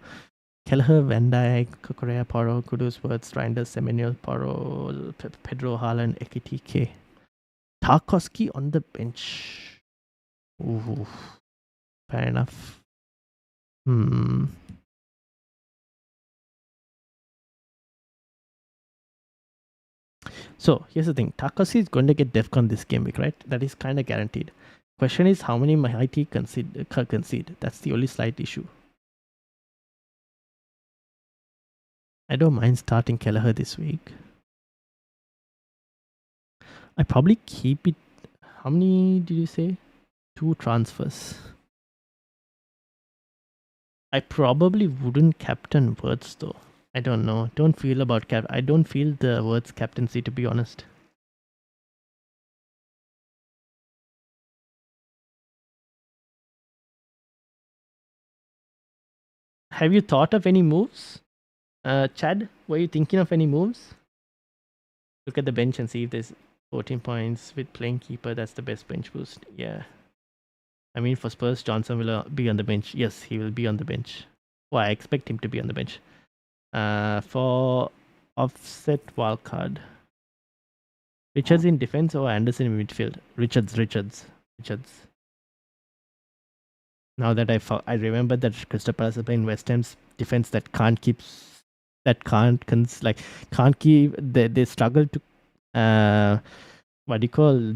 Kelleher, Van Dijk, Correa, Poro, Kudus, Wirtz, Reinders, Semenyo, Poro, Pedro, Haaland, Ekitike. Tarkowski on the bench. Ooh, fair enough. So here's the thing. Tarkowski is going to get DEFCON this game week, right? That is kind of guaranteed. Question is how many might he concede? That's the only slight issue. I don't mind starting Kelleher this week. I probably keep it. How many did you say? 2 transfers. I probably wouldn't captain Wirtz though. I don't know. Don't feel about I don't feel the Wirtz captaincy, to be honest. Have you thought of any moves? Chad, were you thinking of any moves? Look at the bench and see if there's 14 points with playing keeper. That's the best bench boost. Yeah. I mean, for Spurs, Johnson will be on the bench. Yes, he will be on the bench. Well, I expect him to be on the bench. For offset wildcard. Richards in defense or Anderson in midfield? Richards. Now that I remember that Crystal Palace is playing West Ham's defense that can't keep. They struggle to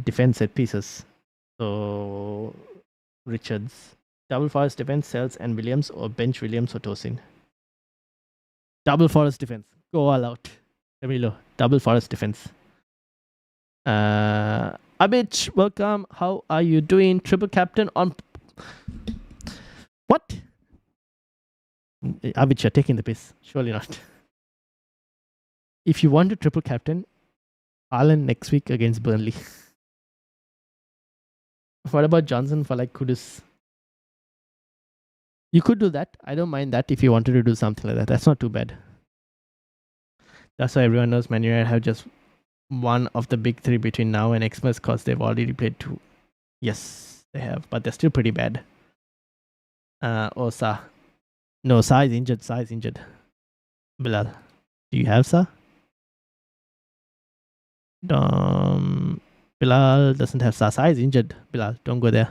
defense set pieces. So Richards, double Forest defense, Sells and Williams, or bench Williams or Tosin. Double Forest defense, go all out. Camilo, double Forest defense. Abich, welcome. How are you doing? Triple captain on what? Abich, you're taking the piss. Surely not. If you want a triple captain, Haaland next week against Burnley. What about Johnson for like Kudus? You could do that. I don't mind that if you wanted to do something like that. That's not too bad. That's why everyone knows Man United have just one of the big three between now and Xmas because they've already played two. Yes, they have, but they're still pretty bad. Sa. No, Sa is injured. Sa is injured. Bilal, do you have Sa? Bilal doesn't have Sa. Sa is injured. Bilal, don't go there.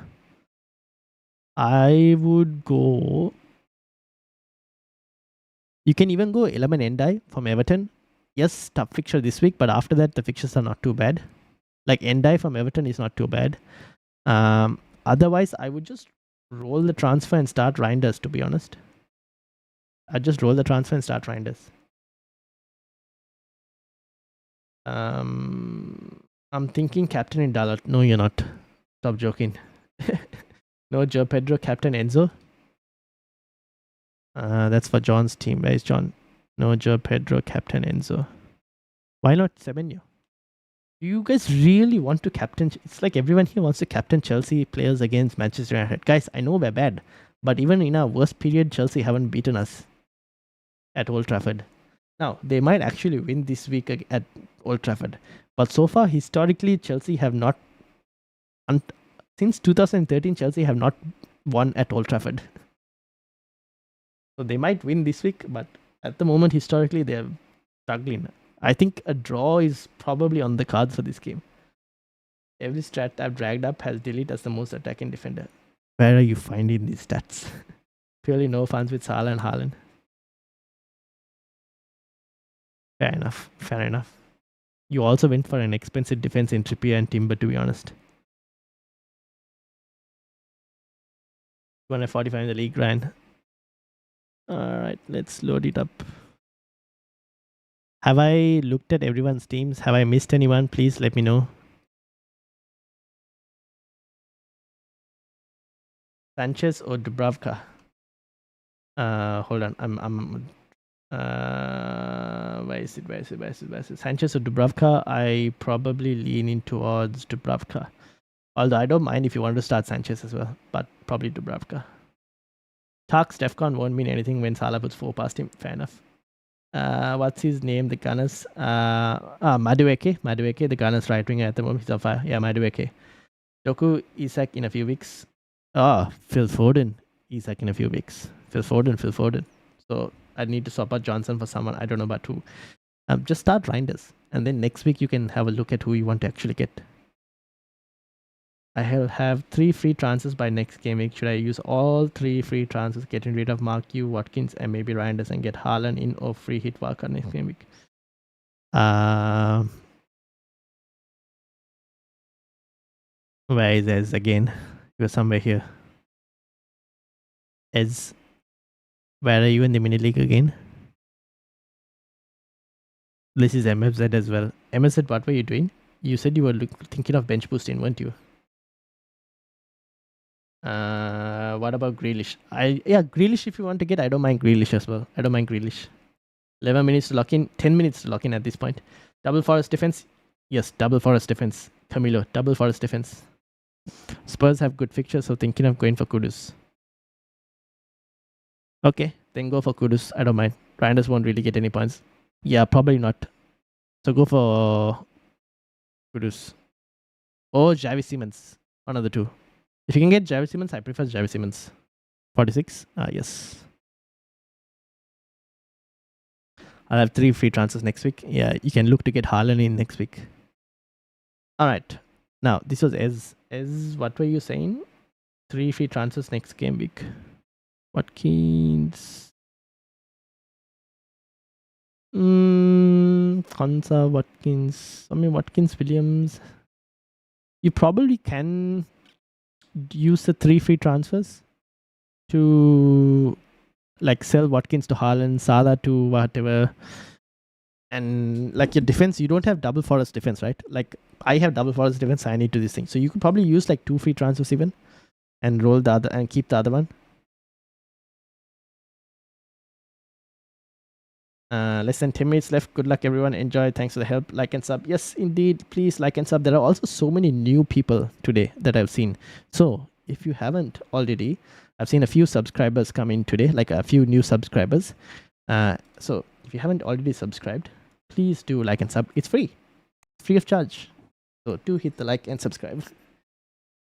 I would go. You can even go Elaman Endai from Everton. Yes, tough fixture this week, but after that, the fixtures are not too bad. Like Endai from Everton is not too bad. Otherwise, I would just roll the transfer and start Reinders, to be honest. I'd just roll the transfer and start Reinders. I'm thinking captain in Dalot. No, you're not. Stop joking. No, Joe Pedro, captain Enzo. That's for John's team. Where is John? No, Joe Pedro, captain Enzo. Why not Semenyo? Do you guys really want to captain? It's like everyone here wants to captain Chelsea players against Manchester United. Guys, I know we're bad, but even in our worst period, Chelsea haven't beaten us at Old Trafford. Now, they might actually win this week at Old Trafford, but so far, historically, Chelsea have not. Since 2013, Chelsea have not won at Old Trafford. So they might win this week, but at the moment, historically, they're struggling. I think a draw is probably on the cards for this game. Every stat I've dragged up has Delete as the most attacking defender. Where are you finding these stats? Purely no fans with Salah and Haaland. Fair enough. Fair enough. You also went for an expensive defense in Trippier and Timber, to be honest. 245 in the league, Ryan. Alright, let's load it up. Have I looked at everyone's teams? Have I missed anyone? Please let me know. Sanchez or Dubravka? Hold on. Where is it? Sanchez or Dubravka? I probably lean in towards Dubravka. Although I don't mind if you want to start Sanchez as well, but probably Dubravka. Tark Stefcon won't mean anything when Salah puts 4 past him. Fair enough. What's his name? The Gunners. Madueke, the Gunners right winger at the moment. He's on fire. Yeah, Madueke. Doku, Isak in a few weeks. Phil Foden, Isak in a few weeks. Phil Foden. So I need to swap out Johnson for someone. I don't know about who. Just start Reinders. And then next week you can have a look at who you want to actually get. I have 3 free transfers by next game week. Should I use all 3 free transfers, getting rid of Mark Yu, Watkins, and maybe Reinders and get Haaland in or free hit Walker next game week? Where is Ez again? He was somewhere here. Ez, where are you in the mini league again? This is MFZ as well. MFZ, what were you doing? You said you were thinking of bench boosting, weren't you? What about Grealish? Grealish if you want to get. I don't mind Grealish as well. 11 minutes to lock in. 10 minutes to lock in at this point. Double Forest defense. Yes, double Forest defense. Camilo, double Forest defense. Spurs have good fixtures, so thinking of going for Kudus. Okay, then go for Kudus. I don't mind. Reinders won't really get any points. Yeah, probably not. So go for Kudus. Or Javi Simmons. One of the two. If you can get Javi Simmons, I prefer Javi Simmons. 46? Yes. I'll have 3 free transfers next week. Yeah, you can look to get Haaland in next week. Alright. Now, this was Ez, what were you saying? 3 free transfers next game week. Watkins. Konsa, Watkins. Watkins, Williams. You probably can use the 3 free transfers to like sell Watkins to Haaland, Salah to whatever. And like your defense, you don't have double Forest defense, right? Like I have double Forest defense, I need to this thing. So you could probably use like 2 free transfers even and roll the other and keep the other one. Less than 10 minutes left. Good luck, everyone. Enjoy. Thanks for the help. Like and sub. Yes, indeed. Please like and sub. There are also so many new people today that I've seen. So if you haven't already, I've seen a few subscribers come in today, like a few new subscribers. So if you haven't already subscribed, please do like and sub. It's free of charge. So do hit the like and subscribe.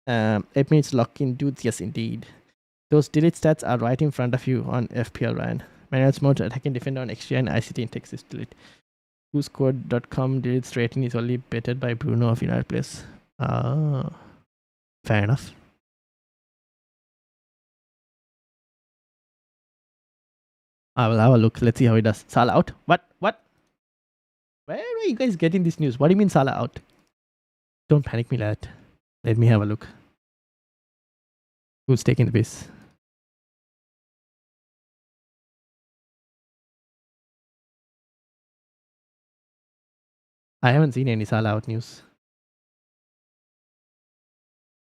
8 minutes lock in, dudes. Yes, indeed. Those delete stats are right in front of you on FPL Rank. Manage mode, attacking defender on XG and ICT in Texas delete. Whoscored.com deletes rating is only bettered by Bruno of United Players. Ah, fair enough. I will have a look. Let's see how he does. Salah out? What? Where are you guys getting this news? What do you mean Salah out? Don't panic me, lad. Let me have a look. Who's taking the piss? I haven't seen any Salah out news.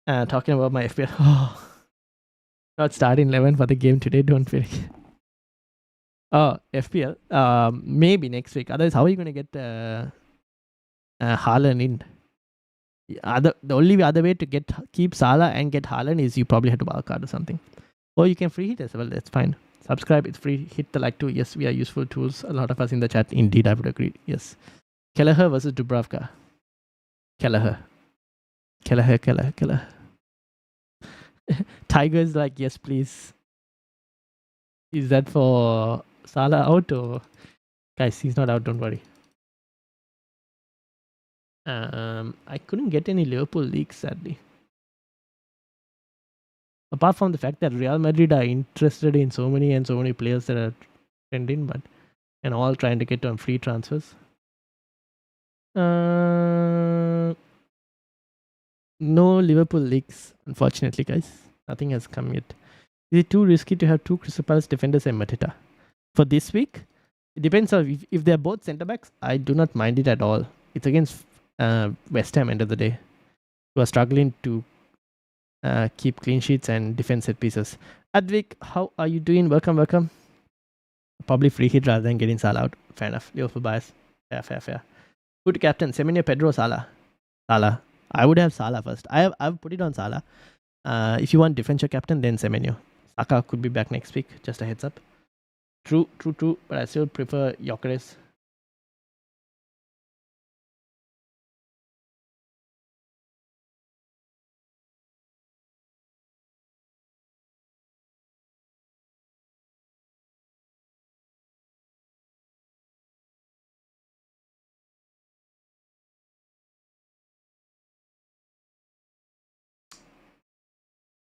Talking about my FPL. Oh, not starting 11 for the game today. Don't worry. Oh, FPL. Maybe next week. Otherwise, how are you going to get Haaland in? The only other way to keep Salah and get Haaland is you probably have to wildcard or something. Or you can free hit as well. That's fine. Subscribe. It's free. Hit the like too. Yes, we are useful tools. A lot of us in the chat. Indeed, I would agree. Yes. Kelleher versus Dubravka. Kelleher. Tiger is like, yes, please. Is that for Salah out or guys? He's not out. Don't worry. I couldn't get any Liverpool leaks sadly. Apart from the fact that Real Madrid are interested in so many players that are trending, but and all trying to get on free transfers. No Liverpool leaks, unfortunately, guys. Nothing has come yet. Is it too risky to have two Crystal Palace defenders and Mateta? For this week, it depends on if they're both centre backs. I do not mind it at all. It's against West Ham end of the day, who are struggling to keep clean sheets and defend set pieces. Advik, how are you doing? Welcome. Probably free hit rather than getting Salah out. Fair enough. Liverpool bias. Fair. Good captain. Semenyo, Pedro, Salah. Salah. I would have Salah first. I've put it on Salah. If you want defensive captain, then Semenyo. Saka could be back next week. Just a heads up. True. But I still prefer Gyökeres.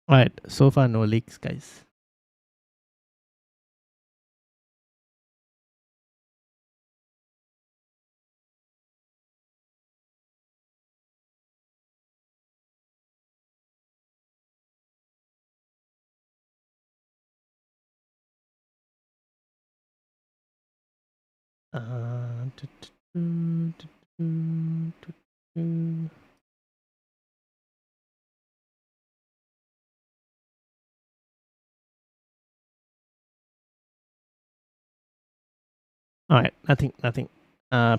Alright, so far no leaks, guys. Alright, nothing.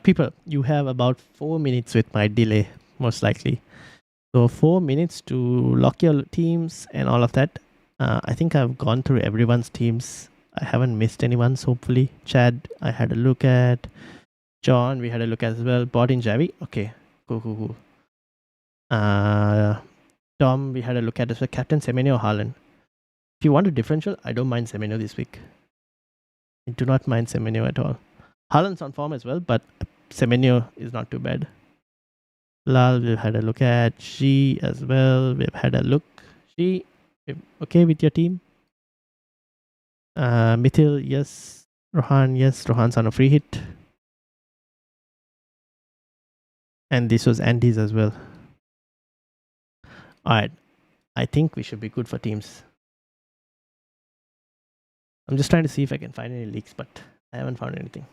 People, you have about 4 minutes with my delay, most likely. So 4 minutes to lock your teams and all of that. I think I've gone through everyone's teams. I haven't missed anyone's, hopefully. Chad, I had a look at. John, we had a look at as well. Bought in Javi. Okay, cool. Tom, we had a look at as well. Captain Semenyo Haaland. If you want a differential, I don't mind Semenyo this week. I do not mind Semenyo at all. Haaland's on form as well, but Semenyo is not too bad. Lal, we've had a look at. She as well. We've had a look. She, okay with your team? Mithil, yes. Rohan, yes. Rohan's on a free hit. And this was Andy's as well. Alright. I think we should be good for teams. I'm just trying to see if I can find any leaks, but I haven't found anything.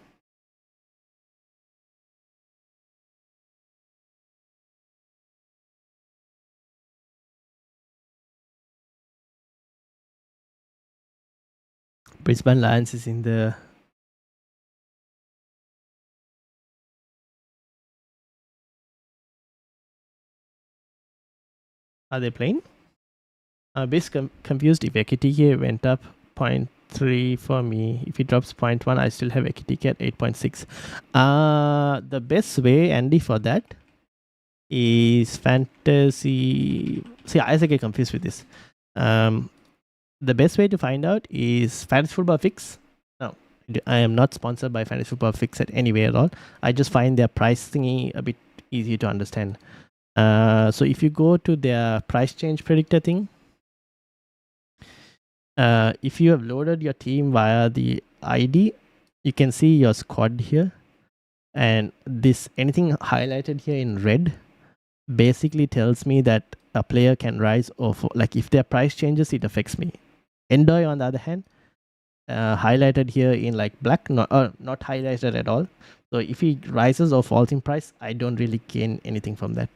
Brisbane Lions is in the Are they playing? I'm a bit confused if Ekitike went up 0.3 for me. If it drops 0.1, I still have Ekitike at 8.6. The best way, Andy, for that is fantasy. See, I get confused with this. The best way to find out is Fantasy Football Fix. No, I am not sponsored by Fantasy Football Fix at any way at all. I just find their price thingy a bit easy to understand. So if you go to their price change predictor thing, if you have loaded your team via the ID, you can see your squad here, and this anything highlighted here in red basically tells me that a player can rise or fall. Like if their price changes, it affects me. Endoy, on the other hand, highlighted here in like black, not highlighted at all. So if he rises or falls in price, I don't really gain anything from that.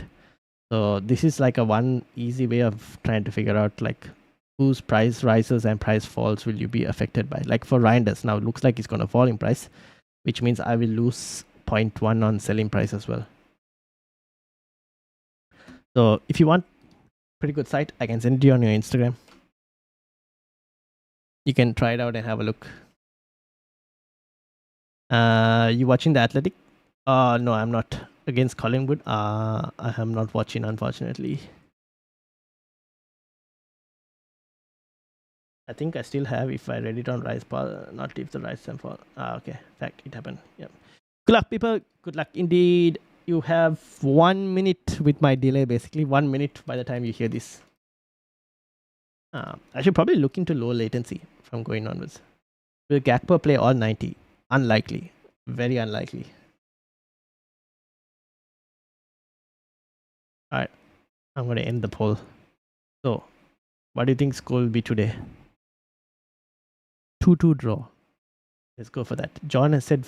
So this is like a one easy way of trying to figure out like whose price rises and price falls will you be affected by. Like for Reinders, now it looks like it's going to fall in price, which means I will lose 0.1 on selling price as well. So if you want pretty good site, I can send it to you on your Instagram. You can try it out and have a look. You watching the Athletic? No, I'm not. Against Collingwood, I am not watching, unfortunately. I think I still have if I read it on Rise Paul, not if the Rise and Fall. Okay. Fact, it happened. Yep. Good luck, people. Good luck indeed. You have 1 minute with my delay, basically. 1 minute by the time you hear this. I should probably look into low latency from going onwards. Will Gakpo play all 90? Unlikely. Very unlikely. Alright. I'm going to end the poll. So, what do you think score will be today? 2-2 draw. Let's go for that. John has said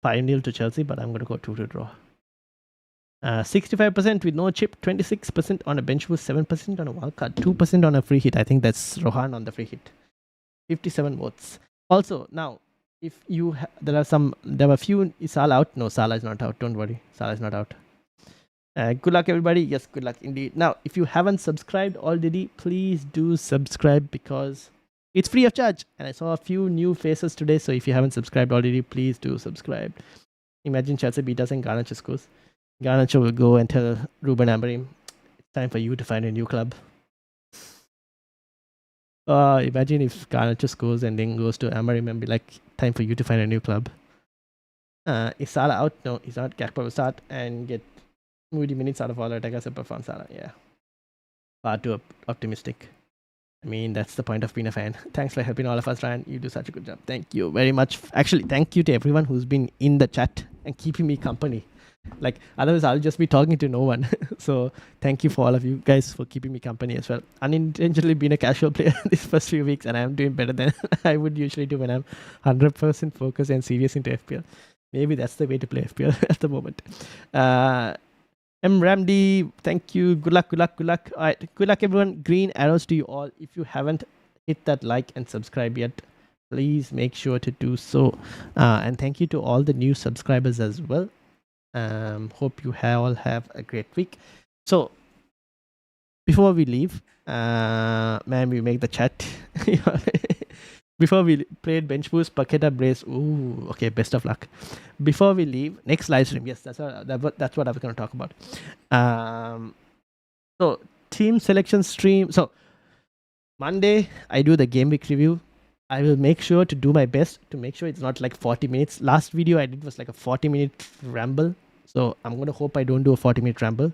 5-0 to Chelsea, but I'm going to go 2-2 draw. 65% with no chip, 26% on a bench boost, 7% on a wildcard, 2% on a free hit. I think that's Rohan on the free hit. 57 votes. Also, now, if you there were a few. Is Salah out? No, Salah is not out. Don't worry, Salah is not out. Good luck, everybody. Yes, good luck indeed. Now, if you haven't subscribed already, please do subscribe because it's free of charge. And I saw a few new faces today, so if you haven't subscribed already, please do subscribe. Imagine Chelsea beat us and Garnacho scores. Garnacho will go and tell Ruben Amorim, it's time for you to find a new club. Imagine if Garnacho scores and then goes to Amorim and be like, time for you to find a new club. Is Salah out? No, he's not. Gakpo will start and get moody minutes out of all attackers apart from Salah. Yeah. Far too optimistic. I mean, that's the point of being a fan. Thanks for helping all of us, Ryan. You do such a good job. Thank you very much. Actually, thank you to everyone who's been in the chat and keeping me company. Like, otherwise I'll just be talking to no one. So thank you for all of you guys for keeping me company as well. Unintentionally been a casual player these first few weeks, and I'm doing better than I would usually do when I'm 100% focused and serious into FPL. Maybe that's the way to play FPL at the moment. M. Ramdi, thank you. Good luck, good luck, good luck. All right, good luck, everyone. Green arrows to you all. If you haven't hit that like and subscribe yet, please make sure to do so. And thank you to all the new subscribers as well. Hope you all have a great week. So, before we leave, man, we make the chat. Before we played bench boost, Paqueta brace. Ooh, okay, best of luck. Before we leave, next live stream. Yes, that's what I was going to talk about. So, team selection stream. So, Monday, I do the game week review. I will make sure to do my best to make sure it's not like 40 minutes. Last video I did was like a 40-minute ramble. So, I'm going to hope I don't do a 40-minute ramble.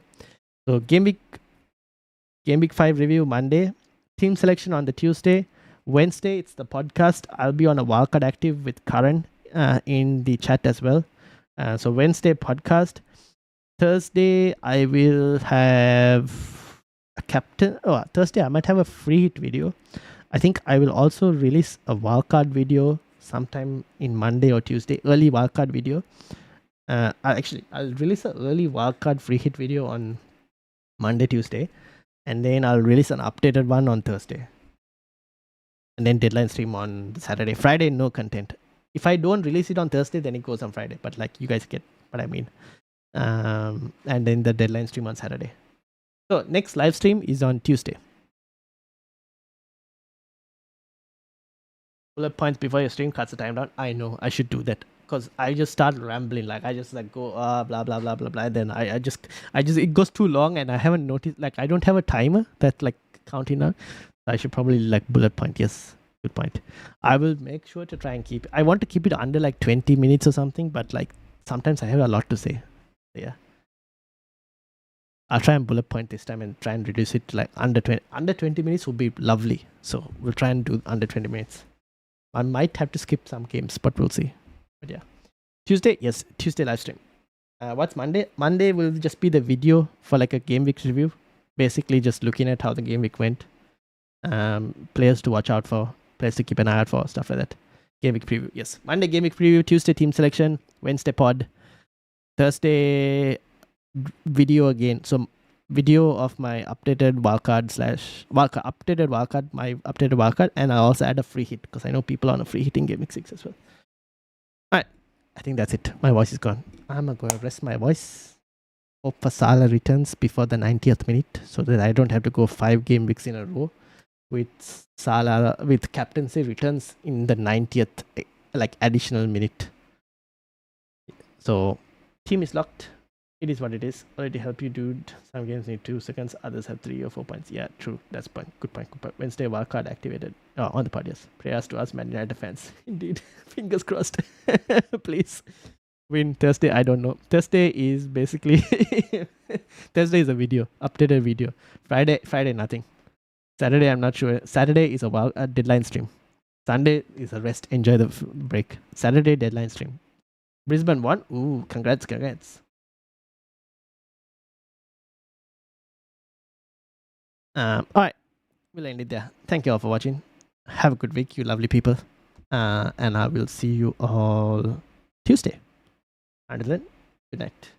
So, game week 5 review Monday. Team selection on the Tuesday. Wednesday, it's the podcast. I'll be on a wildcard active with Karan in the chat as well. So Wednesday podcast. Thursday, I will have a captain. Oh, Thursday, I might have a free hit video. I think I will also release a wildcard video sometime in Monday or Tuesday. Early wildcard video. I'll release an early wildcard free hit video on Monday, Tuesday. And then I'll release an updated one on Thursday. And then deadline stream on Saturday. Friday, no content. If I don't release it on Thursday, then it goes on Friday. But like you guys get what I mean. And then the deadline stream on Saturday. So next live stream is on Tuesday. Bullet points before your stream cuts the time down. I know I should do that because I just start rambling. Like I just like go blah blah blah blah blah. Then I just it goes too long and I haven't noticed. Like I don't have a timer that like counting down. I should probably like bullet point. Yes, good point. I will make sure to try and keep. I want to keep it under like 20 minutes or something. But like sometimes I have a lot to say. Yeah. I'll try and bullet point this time and try and reduce it to like under 20. Under 20 minutes would be lovely. So we'll try and do under 20 minutes. I might have to skip some games, but we'll see. But yeah. Tuesday, yes, Tuesday live stream. What's Monday? Monday will just be the video for like a game week review. Basically just looking at how the game week went. Players to watch out for, players to keep an eye out for, stuff like that. Game week preview, yes. Monday game week preview, Tuesday team selection, Wednesday pod, Thursday video again. So video of my updated wildcard, my updated wildcard, and I also add a free hit because I know people on a free hitting Game Week 6 as well. Alright, I think that's it. My voice is gone. I'm gonna go rest my voice. Hope Fasala returns before the 90th minute so that I don't have to go 5 game weeks in a row with Salah with captaincy returns in the 90th like additional minute. So team is locked. It is what it is. Already help you, dude. Some games need 2 seconds, others have 3 or 4 points. Yeah, true. That's point. Good point. Good point. Wednesday wildcard activated. Oh, on the pod, yes. Prayers to us, Man United fans. Indeed. Fingers crossed. Please win Thursday. I don't know. Thursday is basically Thursday is a video, updated video. Friday nothing. Saturday I'm not sure. Saturday is a deadline stream. Sunday is a rest. Enjoy the break. Saturday deadline stream. Brisbane won. Ooh, congrats. All right, we'll end it there. Thank you all for watching. Have a good week, you lovely people. And I will see you all Tuesday. Until then, good night.